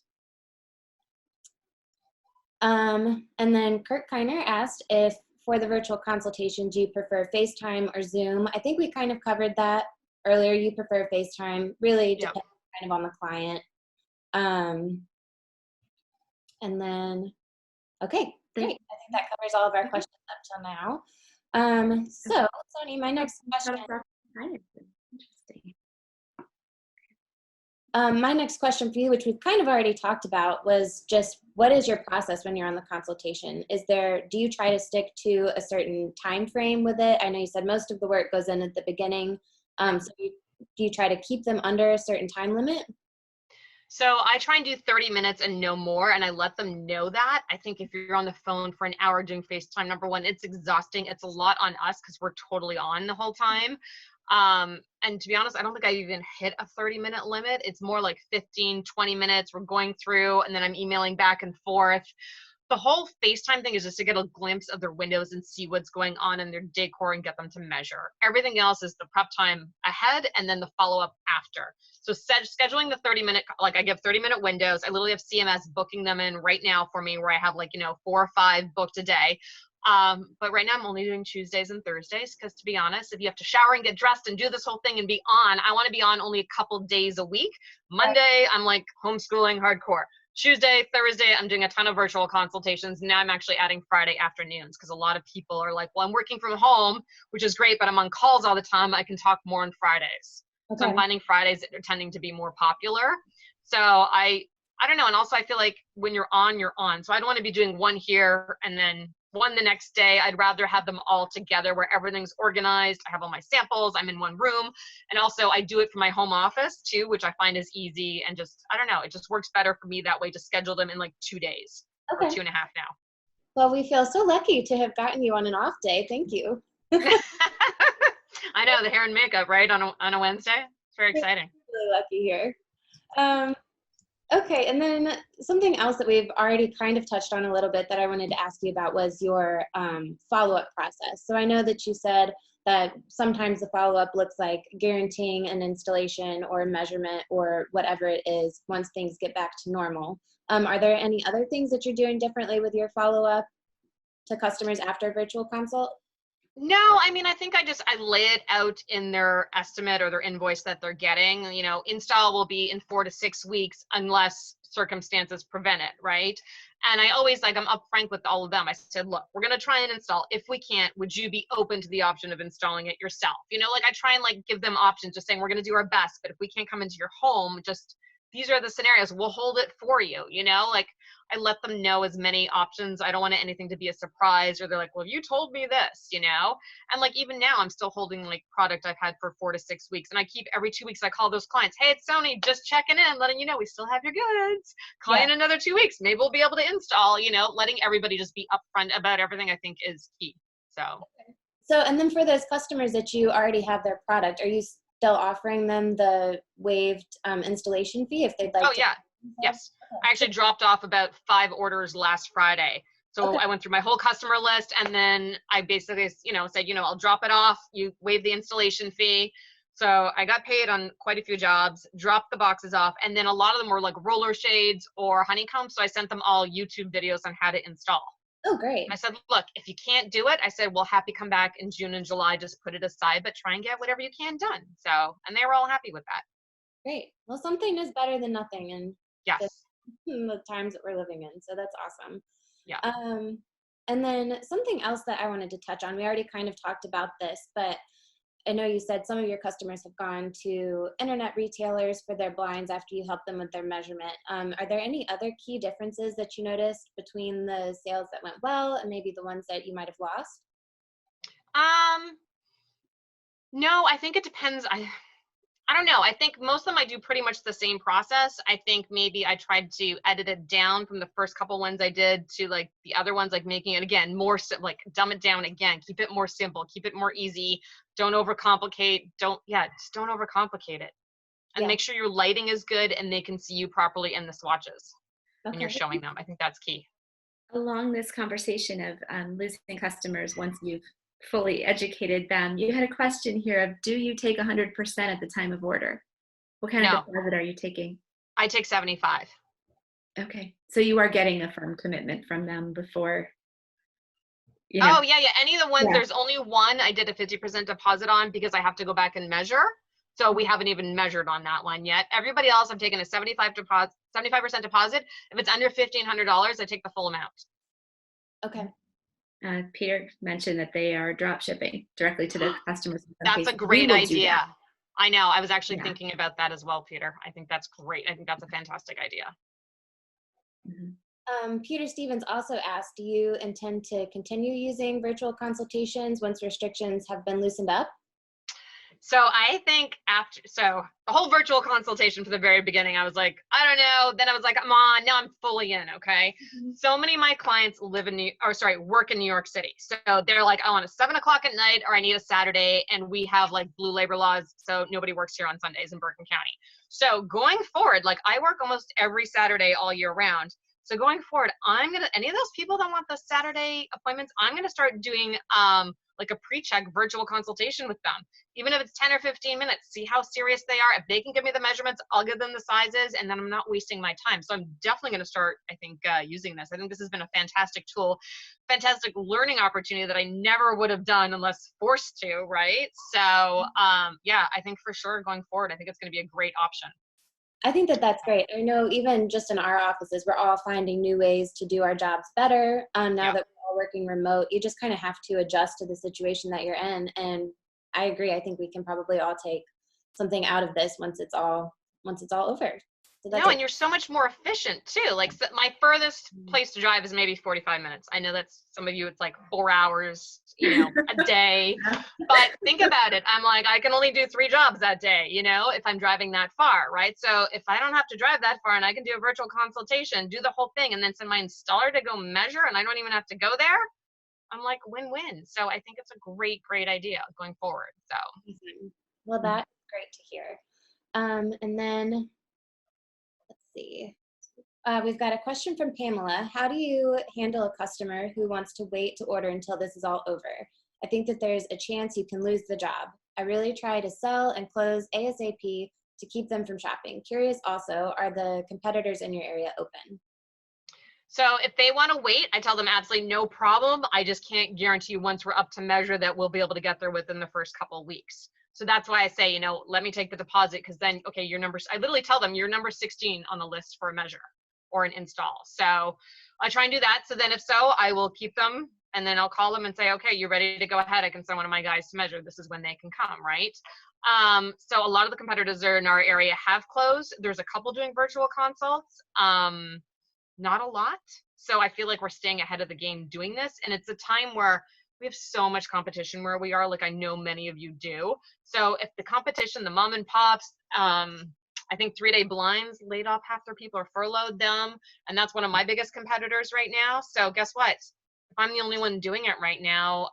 And then Kurt Kiner asked if for the virtual consultation, do you prefer FaceTime or Zoom? I think we kind of covered that earlier. You prefer FaceTime, really depends kind of on the client. And then, okay, great. I think that covers all of our questions up till now. So, Sonie, my next question. Interesting. My next question for you, which we've kind of already talked about, was just what is your process when you're on the consultation? Do you try to stick to a certain time frame with it? I know you said most of the work goes in at the beginning. So do you try to keep them under a certain time limit? So I try and do 30 minutes and no more, and I let them know that. I think if you're on the phone for an hour doing FaceTime, number one, it's exhausting. It's a lot on us because we're totally on the whole time. And to be honest, I don't think I even hit a 30-minute limit. It's more like 15, 20 minutes. We're going through, and then I'm emailing back and forth. The whole FaceTime thing is just to get a glimpse of their windows and see what's going on in their decor and get them to measure. Everything else is the prep time ahead and then the follow-up after. So scheduling the 30-minute, like I give 30-minute windows. I literally have CMS booking them in right now for me where I have 4 or 5 booked a day. But right now I'm only doing Tuesdays and Thursdays because, to be honest, if you have to shower and get dressed and do this whole thing and be on, I want to be on only a couple days a week. Monday, I'm like homeschooling hardcore. Tuesday, Thursday, I'm doing a ton of virtual consultations. Now I'm actually adding Friday afternoons because a lot of people are like, well, I'm working from home, which is great, but I'm on calls all the time. I can talk more on Fridays. Okay. So I'm finding Fridays are tending to be more popular. So I don't know. And also I feel like when you're on, you're on. So I don't want to be doing one here and then one the next day. I'd rather have them all together where everything's organized. I have all my samples. I'm in one room. And also I do it from my home office too, which I find is easy and just, I don't know, it just works better for me that way to schedule them in 2 days or 2.5 now. Well, we feel so lucky to have gotten you on an off day. Thank you. I know, the hair and makeup, right? On a Wednesday. It's very exciting. Really lucky here. Okay, and then something else that we've already kind of touched on a little bit that I wanted to ask you about was your follow-up process. So I know that you said that sometimes the follow-up looks like guaranteeing an installation or measurement or whatever it is once things get back to normal. Are there any other things that you're doing differently with your follow-up to customers after a virtual consult? No, I mean, I think I lay it out in their estimate or their invoice that they're getting. Install will be in 4 to 6 weeks unless circumstances prevent it, right? And I always I'm upfront with all of them. I said, look, we're going to try and install. If we can't, would you be open to the option of installing it yourself? I try and give them options, just saying we're going to do our best, but if we can't come into your home, just these are the scenarios. We'll hold it for you, I let them know as many options. I don't want anything to be a surprise or they're like, well, you told me this, And even now I'm still holding product I've had for 4 to 6 weeks. And I keep every 2 weeks, I call those clients, hey, it's Sonie, just checking in, letting you know we still have your goods. Call you in another 2 weeks. Maybe we'll be able to install, letting everybody just be upfront about everything I think is key. So, and then for those customers that you already have their product, are you still offering them the waived installation fee if they'd like to? Oh, yeah. Yes. I actually dropped off about 5 orders last Friday. So I went through my whole customer list and then I basically, said, I'll drop it off. You waive the installation fee. So I got paid on quite a few jobs, dropped the boxes off. And then a lot of them were roller shades or honeycomb. So I sent them all YouTube videos on how to install. Oh, great. I said, look, if you can't do it, I said, we'll happy come back in June and July, just put it aside, but try and get whatever you can done. So, and they were all happy with that. Great. Well, something is better than nothing. And yes, the times that we're living in. So that's awesome. Yeah. And then something else that I wanted to touch on, we already kind of talked about this, but I know you said some of your customers have gone to internet retailers for their blinds after you help them with their measurement. Are there any other key differences that you noticed between the sales that went well and maybe the ones that you might have lost? No, I think it depends. I don't know. I think most of them I do pretty much the same process. I think maybe I tried to edit it down from the first couple ones I did to like the other ones, like making it again more like dumb it down again, keep it more simple, keep it more easy. Don't overcomplicate. Just don't overcomplicate it. And Yeah. make sure your lighting is good and they can see you properly in the swatches when you're Okay. showing them. I think that's key. Along this conversation of losing customers once you've fully educated them, you had a question here of, do you take 100% at the time of order? What kind of No, deposit are you taking? I take 75. Okay, so you are getting a firm commitment from them before, Oh, yeah. Any of the ones, Yeah. there's only one I did a 50% deposit on because I have to go back and measure. So we haven't even measured on that one yet. Everybody else, I'm taking a 75% deposit. If it's under $1,500, I take the full amount. Okay. Peter mentioned that they are drop shipping directly to the customers. In some That's a cases. great We will do idea. that. I know. I was actually Yeah. thinking about that as well, Peter. I think that's great. I think that's a fantastic idea. Peter Stevens also asked, do you intend to continue using virtual consultations once restrictions have been loosened up? So I think the whole virtual consultation from the very beginning, I was like, I don't know. Then I was like, I'm on. Now I'm fully in. Okay. So many of my clients work in New York City. So they're like, I want a 7 o'clock at night, or I need a Saturday. And we have like blue labor laws. So nobody works here on Sundays in Bergen County. So going forward, like I work almost every Saturday all year round. So going forward, any of those people that want the Saturday appointments, I'm going to start doing like a pre-check virtual consultation with them. Even if it's 10 or 15 minutes, see how serious they are. If they can give me the measurements, I'll give them the sizes, and then I'm not wasting my time. So I'm definitely going to start, I think, using this. I think this has been a fantastic tool, fantastic learning opportunity that I never would have done unless forced to, right? So yeah, I think for sure going forward, I think it's going to be a great option. I think that that's great. I know even just in our offices, we're all finding new ways to do our jobs better. Now that we're all working remote, you just kind of have to adjust to the situation that you're in. And I agree. I think we can probably all take something out of this once it's all over. So that's No, and you're so much more efficient too. Like my furthest place to drive is maybe 45 minutes. I know that's some of you, it's like 4 hours, a day. But think about it. I'm like, I can only do 3 jobs that day, if I'm driving that far, right? So if I don't have to drive that far and I can do a virtual consultation, do the whole thing, and then send my installer to go measure and I don't even have to go there, I'm like win-win. So I think it's a great, great idea going forward. So. Well, that's great to hear. And then let's see. We've got a question from Pamela. How do you handle a customer who wants to wait to order until this is all over? I think that there's a chance you can lose the job. I really try to sell and close ASAP to keep them from shopping. Curious also, are the competitors in your area open? So if they want to wait, I tell them absolutely no problem. I just can't guarantee you once we're up to measure that we'll be able to get there within the first couple of weeks. So that's why I say, let me take the deposit, because then, okay, I literally tell them you're number 16 on the list for a measure or an install. So I try and do that. So then if so, I will keep them, and then I'll call them and say, okay, you're ready to go ahead. I can send one of my guys to measure. This is when they can come, right? So a lot of the competitors in our area have closed. There's a couple doing virtual consults. Not a lot. So I feel like we're staying ahead of the game doing this. And it's a time where we have so much competition where we are, like I know many of you do. So if the competition, the mom and pops, I think 3-day blinds laid off half their people or furloughed them. And that's one of my biggest competitors right now. So guess what? If I'm the only one doing it right now,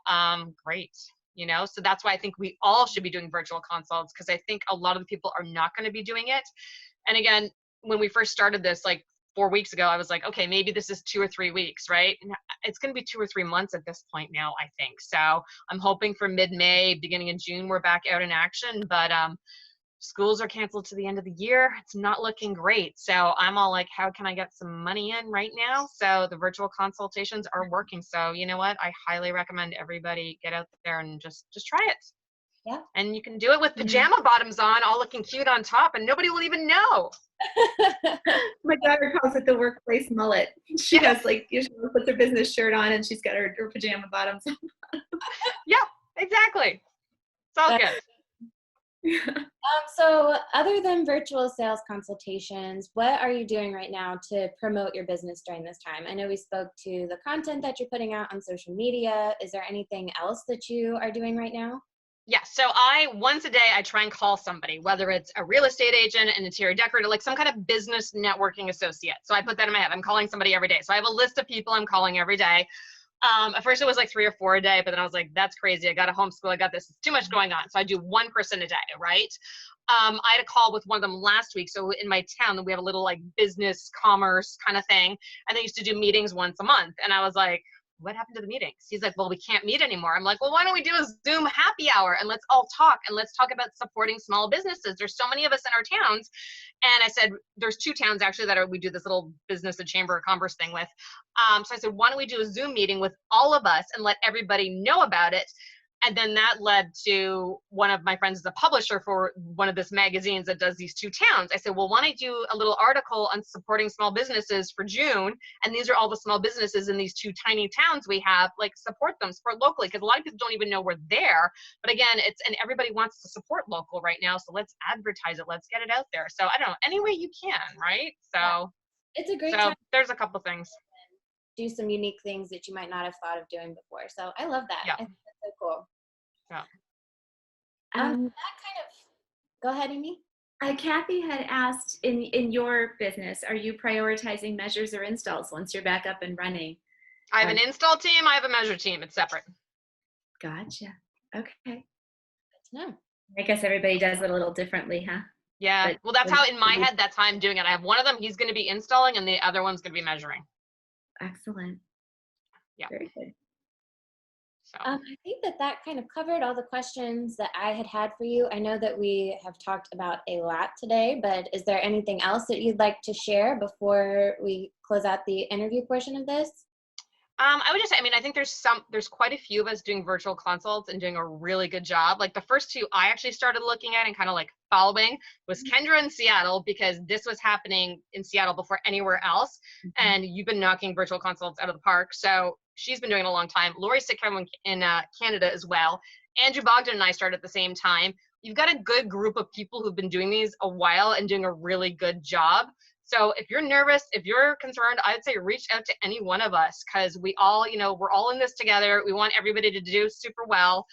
great. So that's why I think we all should be doing virtual consults, because I think a lot of the people are not going to be doing it. And again, when we first started this, like 4 weeks ago, I was like, okay, maybe this is 2 or 3 weeks, right? And it's going to be 2 or 3 months at this point now, I think. So I'm hoping for mid-May, beginning of June, we're back out in action. But schools are canceled to the end of the year. It's not looking great. So I'm all like, how can I get some money in right now? So the virtual consultations are working. So you know what? I highly recommend everybody get out there and just try it. Yeah. And you can do it with pajama bottoms on, all looking cute on top, and nobody will even know. My daughter calls it the workplace mullet. She has she puts her business shirt on and she's got her pajama bottoms on. Yeah, exactly. It's all good. So other than virtual sales consultations, what are you doing right now to promote your business during this time? I know we spoke to the content that you're putting out on social media. Is there anything else that you are doing right now? Yeah, so once a day, I try and call somebody, whether it's a real estate agent, an interior decorator, like some kind of business networking associate. So I put that in my head. I'm calling somebody every day. So I have a list of people I'm calling every day. At first it was like 3 or 4 a day, but then I was like, that's crazy. I got a homeschool. I got this. It's too much going on. So I do one person a day, right? I had a call with one of them last week. So in my town, we have a little like business commerce kind of thing. And they used to do meetings once a month. And I was like, what happened to the meetings? He's like, well, we can't meet anymore. I'm like, well, why don't we do a Zoom happy hour and let's all talk and let's talk about supporting small businesses. There's so many of us in our towns. And I said, there's 2 towns actually that we do this little business and chamber of commerce thing with. So I said, why don't we do a Zoom meeting with all of us and let everybody know about it? And then that led to one of my friends is a publisher for one of this magazines that does these 2 towns. I said, well, why don't I do a little article on supporting small businesses for June? And these are all the small businesses in these 2 tiny towns we have, like support them, support locally. Because a lot of people don't even know we're there. But again, and everybody wants to support local right now. So let's advertise it. Let's get it out there. So I don't know, any way you can, right? So Yeah. It's a great time. there's a couple things. Do some unique things that you might not have thought of doing before. So I love that. Yeah. I think that's so cool. Yeah. That kind of, go ahead, Amy. Kathy had asked, in your business, are you prioritizing measures or installs once you're back up and running? I have an install team. I have a measure team. It's separate. Gotcha. Okay. No. I guess everybody does it a little differently, huh? Yeah. But well, that's how in my head, that's how I'm doing it. I have one of them. He's going to be installing and the other one's going to be measuring. Excellent. Yeah. Very good. So. I think that kind of covered all the questions that I had for you. I know that we have talked about a lot today, but is there anything else that you'd like to share before we close out the interview portion of this? I would just say, I mean, I think there's quite a few of us doing virtual consults and doing a really good job. Like the first 2 I actually started looking at and kind of like following was Kendra in Seattle, because this was happening in Seattle before anywhere else. And you've been knocking virtual consults out of the park. So she's been doing it a long time. Lori Sitcom in Canada as well. Andrew Bogdan and I started at the same time. You've got a good group of people who've been doing these a while and doing a really good job. So if you're nervous, if you're concerned, I'd say reach out to any one of us, because we all, we're all in this together. We want everybody to do super well.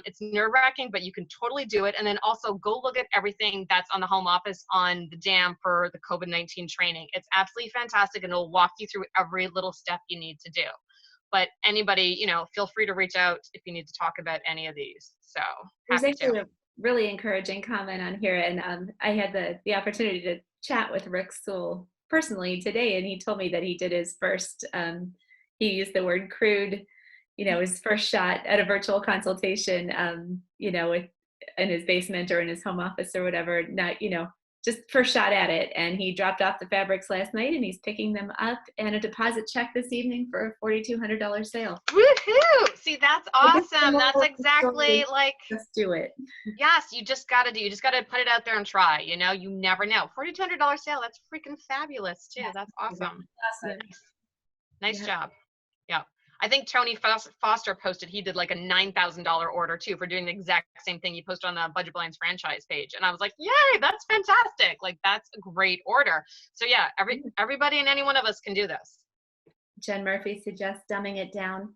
It's nerve-wracking, but you can totally do it. And then also go look at everything that's on the home office on the DAM for the COVID-19 training. It's absolutely fantastic, and it'll walk you through every little step you need to do. But anybody, feel free to reach out if you need to talk about any of these. So There's happy actually to. a really encouraging comment on here, and I had the opportunity to chat with Rick Sewell personally today, and he told me that he did his first, he used the word crude, his first shot at a virtual consultation, with in his basement or in his home office or whatever, not, just first shot at it. And he dropped off the fabrics last night, and he's picking them up and a deposit check this evening for a $4,200 sale. Woohoo! See, that's awesome. That's exactly like, just do it. Yes, you just got to put it out there and try, you never know. $4,200 sale. That's freaking fabulous too. That's awesome. Awesome. Nice job. Yeah. I think Tony Foster posted, he did like a $9,000 order too for doing the exact same thing he posted on the Budget Blinds franchise page. And I was like, yay, that's fantastic. Like, that's a great order. So yeah, everybody and any one of us can do this. Jen Murphy suggests dumbing it down.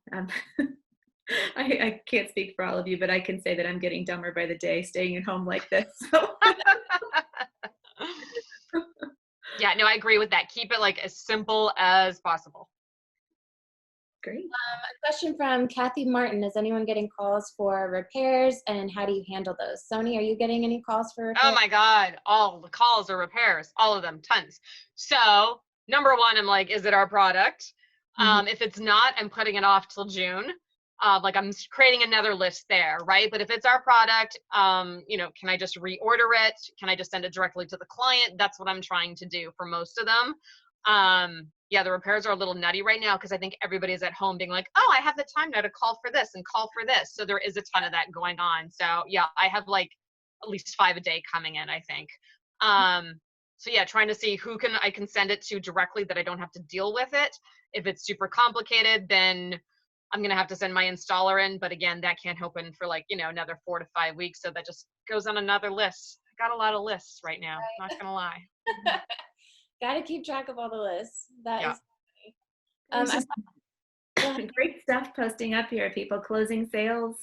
I can't speak for all of you, but I can say that I'm getting dumber by the day staying at home like this. So. Yeah, no, I agree with that. Keep it like as simple as possible. Great. A question from Kathy Martin. Is anyone getting calls for repairs, and how do you handle those? Sonie, are you getting any calls for repairs? Oh my God, all the calls are repairs, all of them, tons. So number 1, I'm like, is it our product? If it's not, I'm putting it off till June. Like I'm creating another list there, right? But if it's our product, can I just reorder it? Can I just send it directly to the client? That's what I'm trying to do for most of them. Yeah, the repairs are a little nutty right now because I think everybody's at home being like, oh, I have the time now to call for this and call for this. So there is a ton of that going on. So yeah, I have like at least 5 a day coming in, I think. So yeah, trying to see who I can send it to directly that I don't have to deal with it. If it's super complicated, then I'm going to have to send my installer in. But again, that can't open for like, another 4 to 5 weeks. So that just goes on another list. I got a lot of lists right now, not going to lie. Got to keep track of all the lists. That is funny. Great stuff posting up here. People closing sales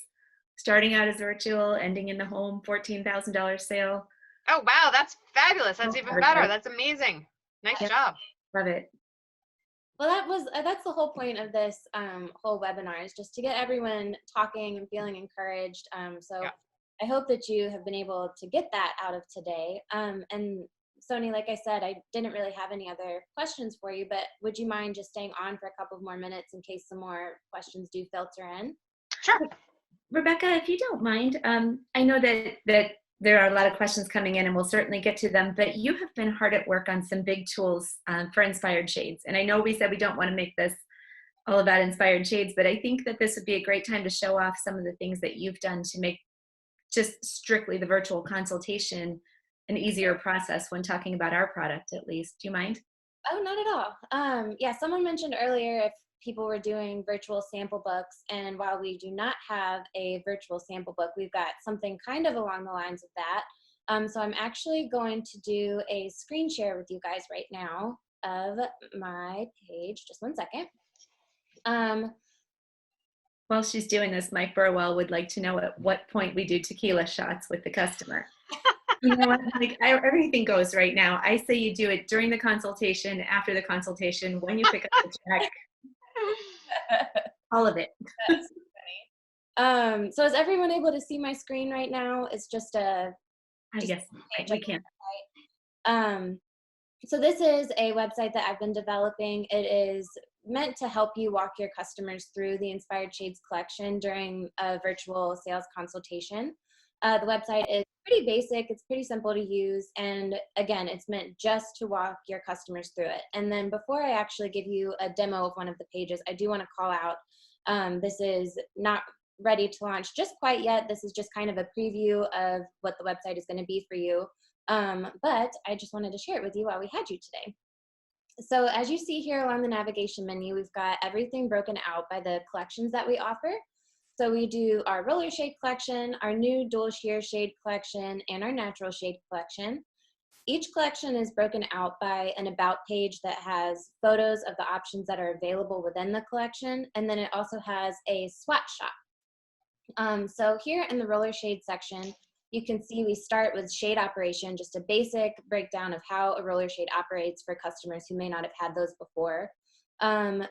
starting out as virtual, ending in the home, $14,000 sale. Oh, wow. That's fabulous. That's even better. Advertise. That's amazing. Nice Yep, job. love it. Well, that's the whole point of this whole webinar, is just to get everyone talking and feeling encouraged. So Yeah. I hope that you have been able to get that out of today. And Sonie, like I said, I didn't really have any other questions for you, but would you mind just staying on for a couple more minutes in case some more questions do filter in? Sure. Rebekah, if you don't mind, I know that there are a lot of questions coming in, and we'll certainly get to them, but you have been hard at work on some big tools for Inspired Shades. And I know we said we don't want to make this all about Inspired Shades, but I think that this would be a great time to show off some of the things that you've done to make just strictly the virtual consultation an easier process when talking about our product, at least. Do you mind? Oh, not at all. Yeah, someone mentioned earlier if people were doing virtual sample books, and while we do not have a virtual sample book, we've got something kind of along the lines of that. So I'm actually going to do a screen share with you guys right now of my page. Just one second. While she's doing this, Mike Burwell would like to know at what point we do tequila shots with the customer. You know what? Like, everything goes right now. I say you do it during the consultation, after the consultation, when you pick up the check. All of it. That's funny. So is everyone able to see my screen right now? It's just a. Yes, we can. So this is a website that I've been developing. It is meant to help you walk your customers through the Inspired Shades collection during a virtual sales consultation. The website is pretty basic. It's pretty simple to use. And again, it's meant just to walk your customers through it. And then before I actually give you a demo of one of the pages, I do want to call out, this is not ready to launch just quite yet. This is just kind of a preview of what the website is going to be for you. But I just wanted to share it with you while we had you today. So as you see here along the navigation menu, we've got everything broken out by the collections that we offer. So we do our roller shade collection, our new dual sheer shade collection, and our natural shade collection. Each collection is broken out by an about page that has photos of the options that are available within the collection, and then it also has a swatch shop. So here in the roller shade section, you can see we start with shade operation, just a basic breakdown of how a roller shade operates for customers who may not have had those before.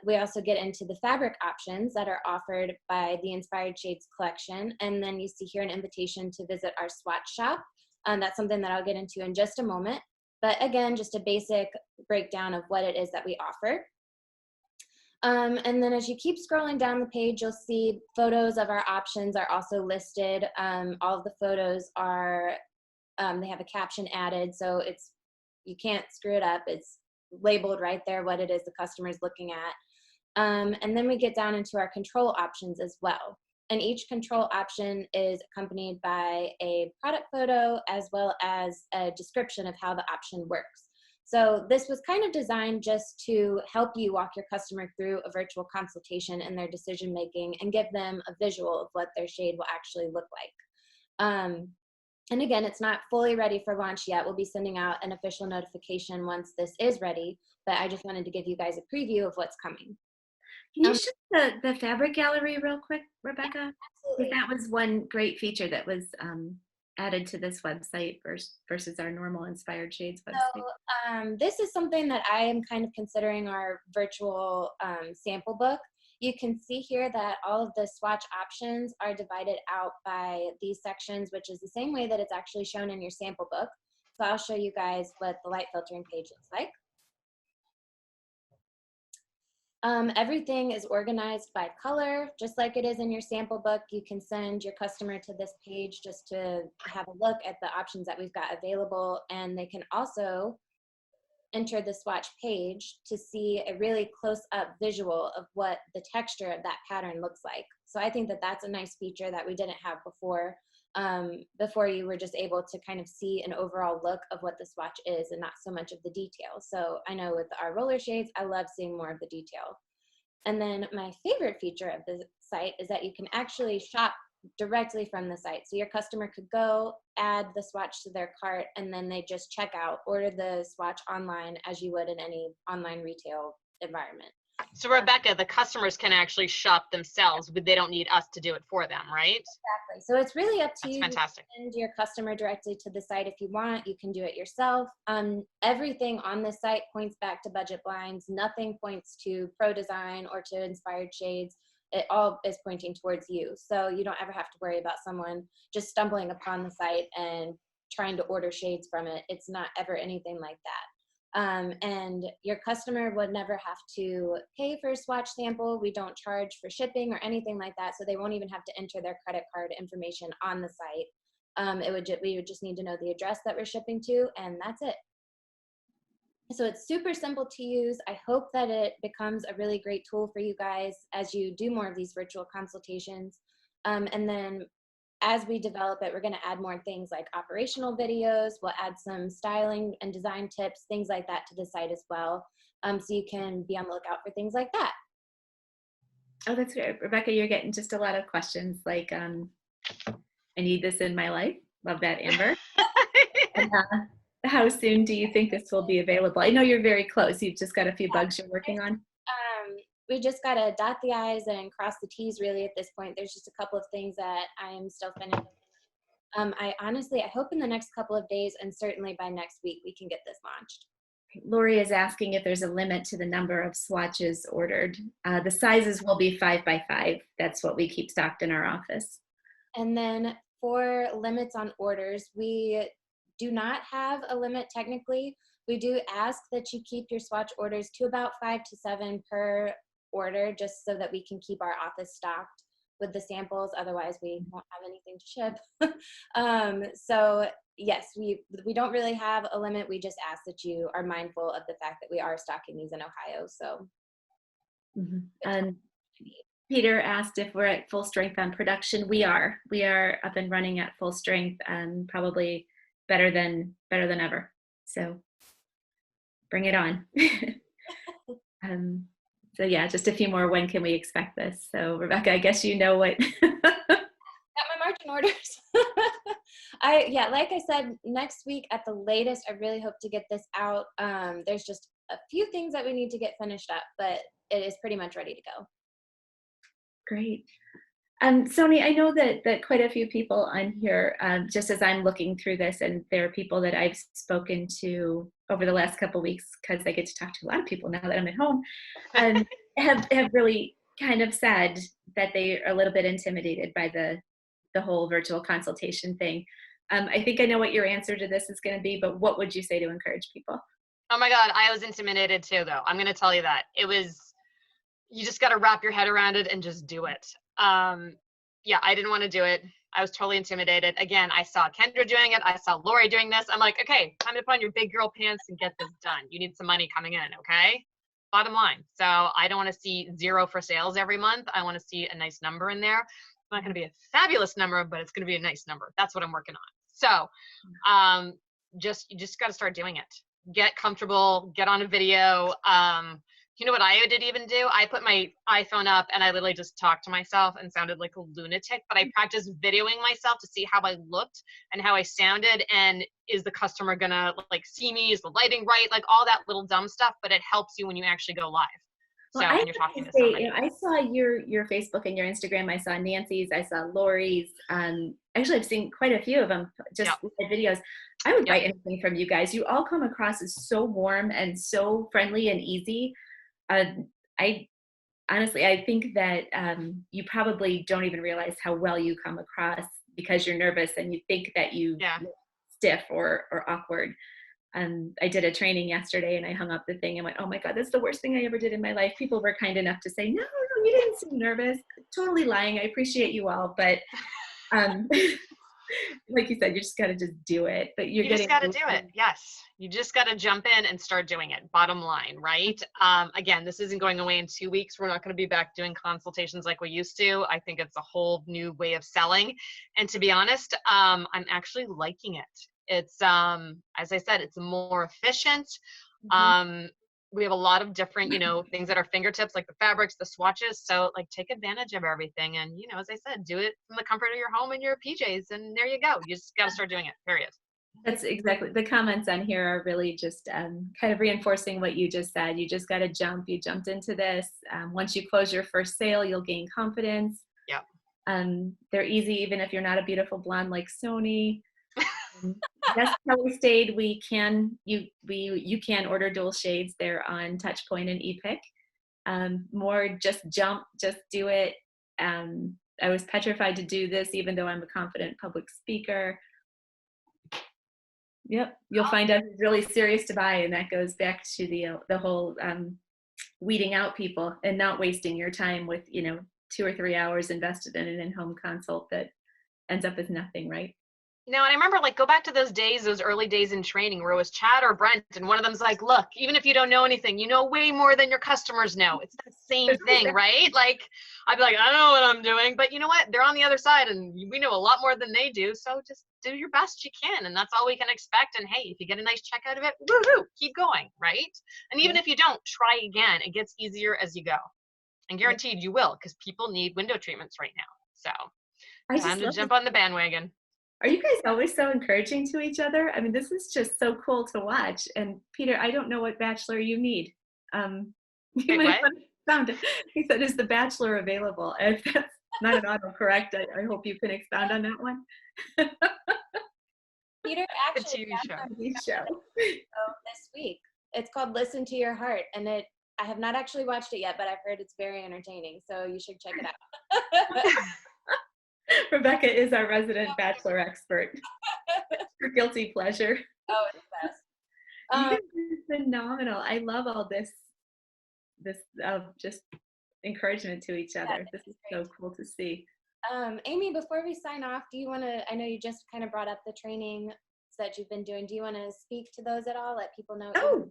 We also get into the fabric options that are offered by the Inspired Shades collection. And then you see here an invitation to visit our swatch shop. That's something that I'll get into in just a moment. But again, just a basic breakdown of what it is that we offer. And then as you keep scrolling down the page, you'll see photos of our options are also listed. All of the photos are, they have a caption added, so you can't screw it up. It's labeled right there what it is the customer is looking at. And then we get down into our control options as well. And each control option is accompanied by a product photo as well as a description of how the option works. So this was kind of designed just to help you walk your customer through a virtual consultation and their decision making and give them a visual of what their shade will actually look like. And again, it's not fully ready for launch yet. We'll be sending out an official notification once this is ready, but I just wanted to give you guys a preview of what's coming. Can you show the fabric gallery real quick, Rebekah? Yeah, absolutely. That was one great feature that was added to this website versus our normal Inspired Shades website. So this is something that I am kind of considering our virtual sample book. You can see here that all of the swatch options are divided out by these sections, which is the same way that it's actually shown in your sample book. So I'll show you guys what the light filtering page looks like. Everything is organized by color, just like it is in your sample book. You can send your customer to this page just to have a look at the options that we've got available, and they can also enter the swatch page to see a really close-up visual of what the texture of that pattern looks like. So I think that that's a nice feature that we didn't have before. Before you were just able to kind of see an overall look of what the swatch is and not so much of the detail. So I know with our roller shades, I love seeing more of the detail. And then my favorite feature of the site is that you can actually shop directly from the site. So your customer could go add the swatch to their cart and then they just check out, order the swatch online as you would in any online retail environment. So Rebekah, the customers can actually shop themselves, but they don't need us to do it for them, right? Exactly. So it's really up to That's you. fantastic. You can send your customer directly to the site if you want. You can do it yourself. Everything on the site points back to budget blinds. Nothing points to Pro Design or to Inspired Shades. It all is pointing towards you. So you don't ever have to worry about someone just stumbling upon the site and trying to order shades from it. It's not ever anything like that. And your customer would never have to pay for a swatch sample. We don't charge for shipping or anything like that. So they won't even have to enter their credit card information on the site. We would just need to know the address that we're shipping to, and that's it. So it's super simple to use. I hope that it becomes a really great tool for you guys as you do more of these virtual consultations. And then as we develop it, we're going to add more things like operational videos. We'll add some styling and design tips, things like that to the site as well. So you can be on the lookout for things like that. Oh, that's great. Rebekah, you're getting just a lot of questions like, I need this in my life. Love that, Amber. And, how soon do you think this will be available? I know you're very close. You've just got a few bugs you're working on. We just got to dot the I's and cross the T's really at this point. There's just a couple of things that I am still finishing. I hope in the next couple of days and certainly by next week, we can get this launched. Lori is asking if there's a limit to the number of swatches ordered. The sizes will be 5 by 5. That's what we keep stocked in our office. And then for limits on orders, we do not have a limit technically. We do ask that you keep your swatch orders to about 5 to 7 per order, just so that we can keep our office stocked with the samples. Otherwise, we won't have anything to ship. So yes, we don't really have a limit. We just ask that you are mindful of the fact that we are stocking these in Ohio. So. Peter asked if we're at full strength on production. We are up and running at full strength, and probably better than ever. So bring it on. So yeah, just a few more. When can we expect this? So Rebekah, I guess you know what. Got my margin orders. Like I said, next week at the latest, I really hope to get this out. There's just a few things that we need to get finished up, but it is pretty much ready to go. Great. Sonie, I know that quite a few people on here, just as I'm looking through this, and there are people that I've spoken to over the last couple of weeks, because I get to talk to a lot of people now that I'm at home, and have really kind of said that they are a little bit intimidated by the whole virtual consultation thing. I think I know what your answer to this is going to be, but what would you say to encourage people? Oh my God, I was intimidated too, though. I'm going to tell you that. You just got to wrap your head around it and just do it. Yeah, I didn't want to do it. I was totally intimidated. Again, I saw Kendra doing it. I saw Lori doing this. I'm like, okay, time to put on your big girl pants and get this done. You need some money coming in, okay? Bottom line. So I don't want to see 0 for sales every month. I want to see a nice number in there. It's not going to be a fabulous number, but it's going to be a nice number. That's what I'm working on. So you just got to start doing it. Get comfortable, get on a video. You know what I did even do? I put my iPhone up and I literally just talked to myself and sounded like a lunatic, but I practiced videoing myself to see how I looked and how I sounded, and is the customer gonna like see me? Is the lighting right? Like all that little dumb stuff, but it helps you when you actually go live. So, and you're talking to somebody. I saw your Facebook and your Instagram. I saw Nancy's, I saw Lori's. Actually, I've seen quite a few of them, just videos. I would buy anything from you guys. You all come across as so warm and so friendly and easy. I honestly think that you probably don't even realize how well you come across because you're nervous and you think that you look stiff or awkward. I did a training yesterday and I hung up the thing and went, oh my God, that's the worst thing I ever did in my life. People were kind enough to say, no, you didn't seem nervous. Totally lying. I appreciate you all. But like you said, you just got to just do it. But you just got to do it. Yes. You just got to jump in and start doing it. Bottom line, right? Again, this isn't going away in 2 weeks. We're not going to be back doing consultations like we used to. I think it's a whole new way of selling. And to be honest, I'm actually liking it. It's, as I said, it's more efficient. We have a lot of different, things at our fingertips, like the fabrics, the swatches. So like take advantage of everything. And, as I said, do it from the comfort of your home and your PJs. And there you go. You just got to start doing it, period. That's exactly, the comments on here are really just kind of reinforcing what you just said. You just got to jump. You jumped into this. Once you close your first sale, you'll gain confidence. Yep. They're easy, even if you're not a beautiful blonde like Sonie. Yes, Kelly stayed. You can order dual shades. They're on Touchpoint and ePic. More just jump, just do it. I was petrified to do this, even though I'm a confident public speaker. Yep, you'll find out who's really serious to buy, and that goes back to the whole weeding out people and not wasting your time with 2 or 3 hours invested in an in-home consult that ends up as nothing, right? No, and I remember go back to those days, those early days in training where it was Chad or Brent, and one of them's like, look, even if you don't know anything, you know way more than your customers know. It's the same thing, right? I'd be like, I don't know what I'm doing, but you know what? They're on the other side and we know a lot more than they do. So just do your best you can. And that's all we can expect. And hey, if you get a nice check out of it, woohoo, keep going, right? And even if you don't, try again. It gets easier as you go. And guaranteed you will, because people need window treatments right now. So time to jump on the bandwagon. Are you guys always so encouraging to each other? I mean, this is just so cool to watch. And Peter, I don't know what bachelor you need. Wait, what? He said, is the bachelor available? If that's not an autocorrect, I hope you can expound on that one. Peter actually TV show. This week. It's called Listen to Your Heart. And I have not actually watched it yet, but I've heard it's very entertaining. So you should check it out. Rebekah is our resident bachelor expert. Her guilty pleasure. Oh, it's the best. You guys are phenomenal. I love all this just encouragement to each other. This is so cool to see. Amy, before we sign off, do you want to, I know you just kind of brought up the trainings that you've been doing. Do you want to speak to those at all? Let people know?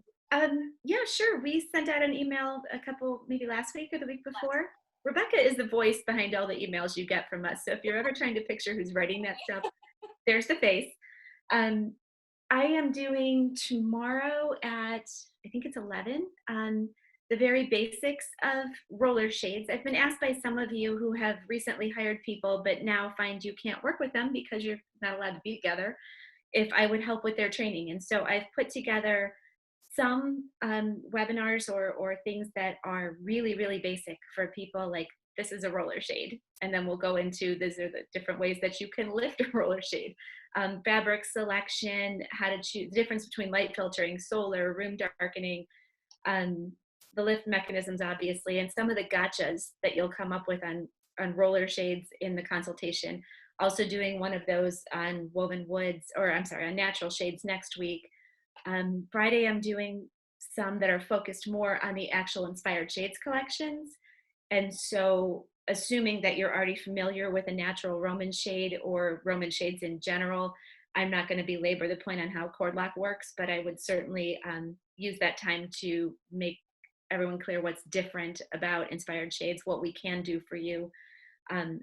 Yeah, sure. We sent out an email maybe last week or the week before. Rebekah is the voice behind all the emails you get from us. So if you're ever trying to picture who's writing that stuff, there's the face. I am doing tomorrow at, I think it's 11, the very basics of roller shades. I've been asked by some of you who have recently hired people, but now find you can't work with them because you're not allowed to be together, if I would help with their training. And so I've put together some webinars or things that are really, really basic for people, like this is a roller shade. And then we'll go into, these are the different ways that you can lift a roller shade. Fabric selection, how to choose, the difference between light filtering, solar, room darkening, the lift mechanisms, obviously, and some of the gotchas that you'll come up with on roller shades in the consultation. Also doing one of those on woven woods, on natural shades next week. Friday, I'm doing some that are focused more on the actual Inspired Shades collections. And so assuming that you're already familiar with a natural Roman shade or Roman shades in general, I'm not going to belabor the point on how cord lock works, but I would certainly use that time to make everyone clear what's different about Inspired Shades, what we can do for you,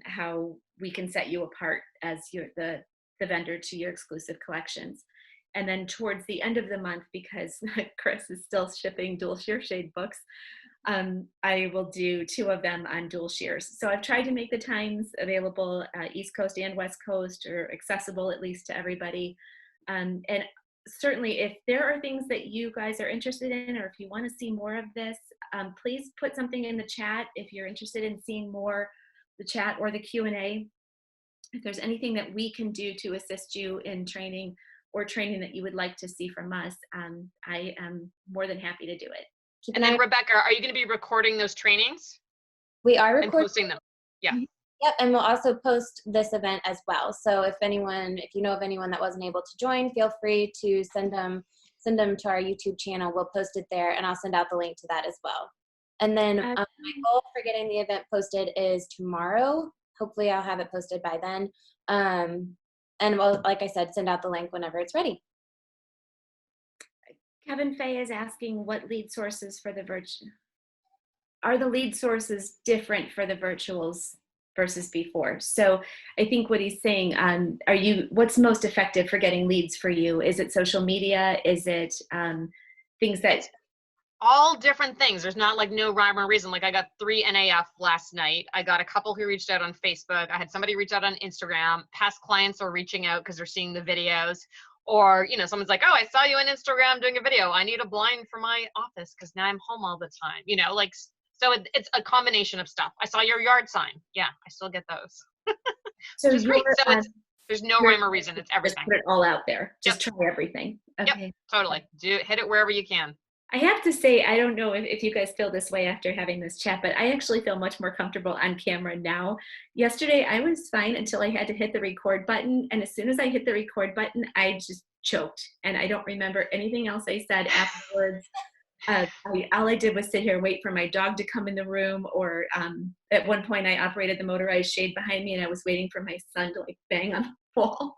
how we can set you apart as the vendor to your exclusive collections. And then towards the end of the month, because Chris is still shipping dual sheer shade books, I will do 2 of them on dual shears. So I've tried to make the times available East Coast and West Coast, or accessible at least to everybody. And certainly if there are things that you guys are interested in, or if you want to see more of this, please put something in the chat if you're interested in seeing more, the chat or the Q&A. If there's anything that we can do to assist you in training or training that you would like to see from us, I am more than happy to do it. And then Rebekah, are you going to be recording those trainings? We are recording. And posting them. Yeah. Yep, and we'll also post this event as well. So if you know of anyone that wasn't able to join, feel free to send them to our YouTube channel. We'll post it there, and I'll send out the link to that as well. And then my goal for getting the event posted is tomorrow. Hopefully I'll have it posted by then. And we'll, like I said, send out the link whenever it's ready. Kevin Fay is asking what lead sources for the virtual. Are the lead sources different for the virtuals versus before? So I think what he's saying, what's most effective for getting leads for you? Is it social media? Is it things that? All different things. There's not no rhyme or reason. I got 3 NAF last night. I got a couple who reached out on Facebook. I had somebody reach out on Instagram. Past clients are reaching out because they're seeing the videos. Or, someone's like, oh, I saw you on Instagram doing a video. I need a blind for my office because now I'm home all the time. So it's a combination of stuff. I saw your yard sign. Yeah, I still get those. So Which is great. So there's no you're rhyme or reason. It's everything. just put it all out there. Just Yep. try everything. Okay. Yep, totally. Hit it wherever you can. I have to say, I don't know if you guys feel this way after having this chat, but I actually feel much more comfortable on camera now. Yesterday, I was fine until I had to hit the record button. And as soon as I hit the record button, I just choked. And I don't remember anything else I said afterwards. All I did was sit here and wait for my dog to come in the room. Or at one point, I operated the motorized shade behind me, and I was waiting for my son to bang on the wall.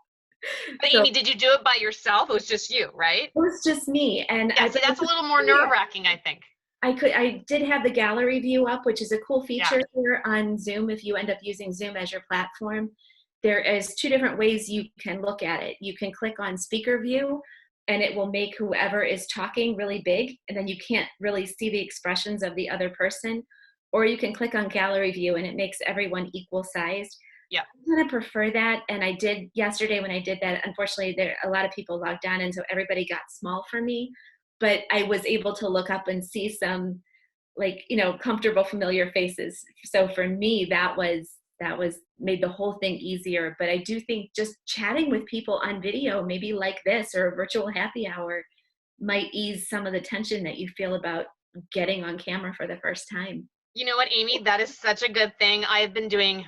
But Amy, did you do it by yourself? It was just you, right? It was just me. And yeah, see, that's a little more nerve-wracking, I think. I did have the gallery view up, which is a cool feature here on Zoom. If you end up using Zoom as your platform, there is 2 different ways you can look at it. You can click on speaker view, and it will make whoever is talking really big, and then you can't really see the expressions of the other person. Or you can click on gallery view, and it makes everyone equal sized. Yeah, I kind of prefer that. And I did yesterday when I did that. Unfortunately, a lot of people logged on, and so everybody got small for me. But I was able to look up and see some, comfortable, familiar faces. So for me, that made the whole thing easier. But I do think just chatting with people on video, maybe like this or a virtual happy hour, might ease some of the tension that you feel about getting on camera for the first time. You know what, Amy? That is such a good thing. I've been doing,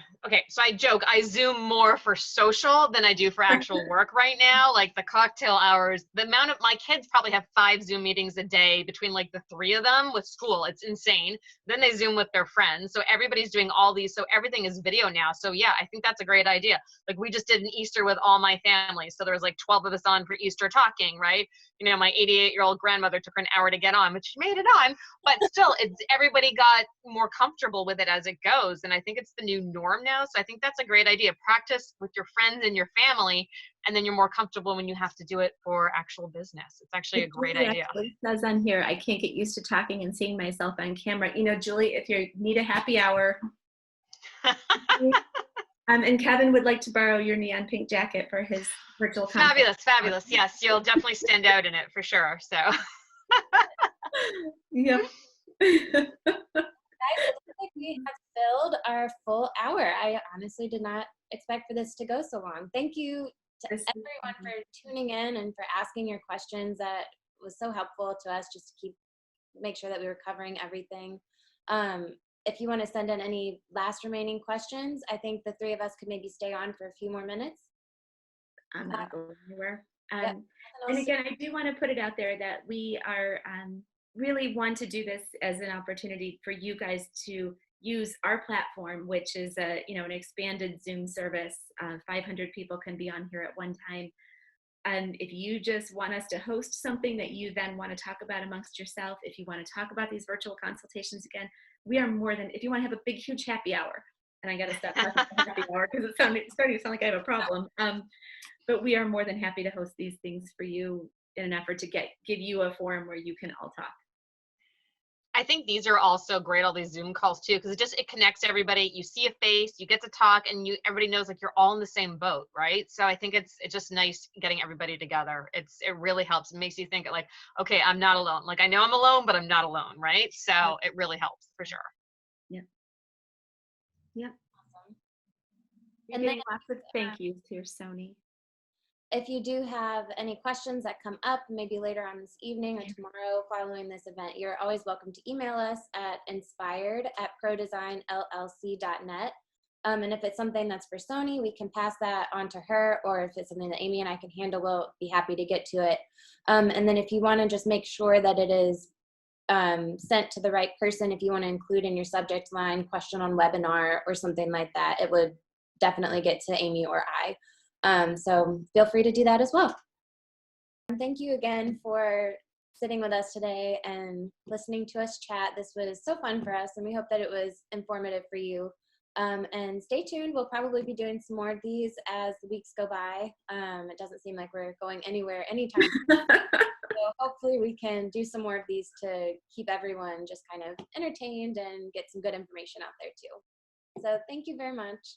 so I joke, I Zoom more for social than I do for actual work right now. Like the cocktail hours, the amount of, my kids probably have 5 Zoom meetings a day between the 3 of them with school. It's insane. Then they Zoom with their friends. So everybody's doing all these. So everything is video now. So yeah, I think that's a great idea. We just did an Easter with all my family. So there was 12 of us on for Easter talking, right? My 88-year-old grandmother took her an hour to get on, but she made it on. But still, everybody got more comfortable with it as it goes. And I think it's the new norm now. So I think that's a great idea. Practice with your friends and your family, and then you're more comfortable when you have to do it for actual business. It's actually a great idea. It says on here, I can't get used to talking and seeing myself on camera. Julie, if you need a happy hour, and Kevin would like to borrow your neon pink jacket for his virtual conference. Fabulous. Yes, you'll definitely stand out in it for sure. So. Yep. Guys, it looks like we have filled our full hour. I honestly did not expect for this to go so long. Thank you to everyone for tuning in and for asking your questions. That was so helpful to us just to make sure that we were covering everything. If you want to send in any last remaining questions, I think the 3 of us could maybe stay on for a few more minutes. I'm not going anywhere. And again, I do want to put it out there that we are really want to do this as an opportunity for you guys to use our platform, which is an expanded Zoom service. 500 people can be on here at one time. And if you just want us to host something that you then want to talk about amongst yourself, if you want to talk about these virtual consultations again, we are more than, if you want to have a big, huge happy hour, and I got to stop talking about happy hour because it's starting to sound like I have a problem. But we are more than happy to host these things for you in an effort to give you a forum where you can all talk. I think these are also great, all these Zoom calls too, because it connects everybody. You see a face, you get to talk, and everybody knows you're all in the same boat, right? So I think it's just nice getting everybody together. It really helps. It makes you think okay, I'm not alone. I know I'm alone, but I'm not alone, right? So it really helps for sure. Yeah. Awesome. And then lots of thank yous here, Sonie. If you do have any questions that come up, maybe later on this evening or tomorrow following this event, you're always welcome to email us at inspired@prodesignllc.net. And if it's something that's for Sonie, we can pass that on to her, or if it's something that Amy and I can handle, we'll be happy to get to it. And then if you want to just make sure that it is sent to the right person, if you want to include in your subject line question on webinar or something like that, it would definitely get to Amy or I. So feel free to do that as well. And thank you again for sitting with us today and listening to us chat. This was so fun for us, and we hope that it was informative for you. And stay tuned. We'll probably be doing some more of these as the weeks go by. It doesn't seem like we're going anywhere anytime soon. So hopefully we can do some more of these to keep everyone just kind of entertained and get some good information out there too. So thank you very much.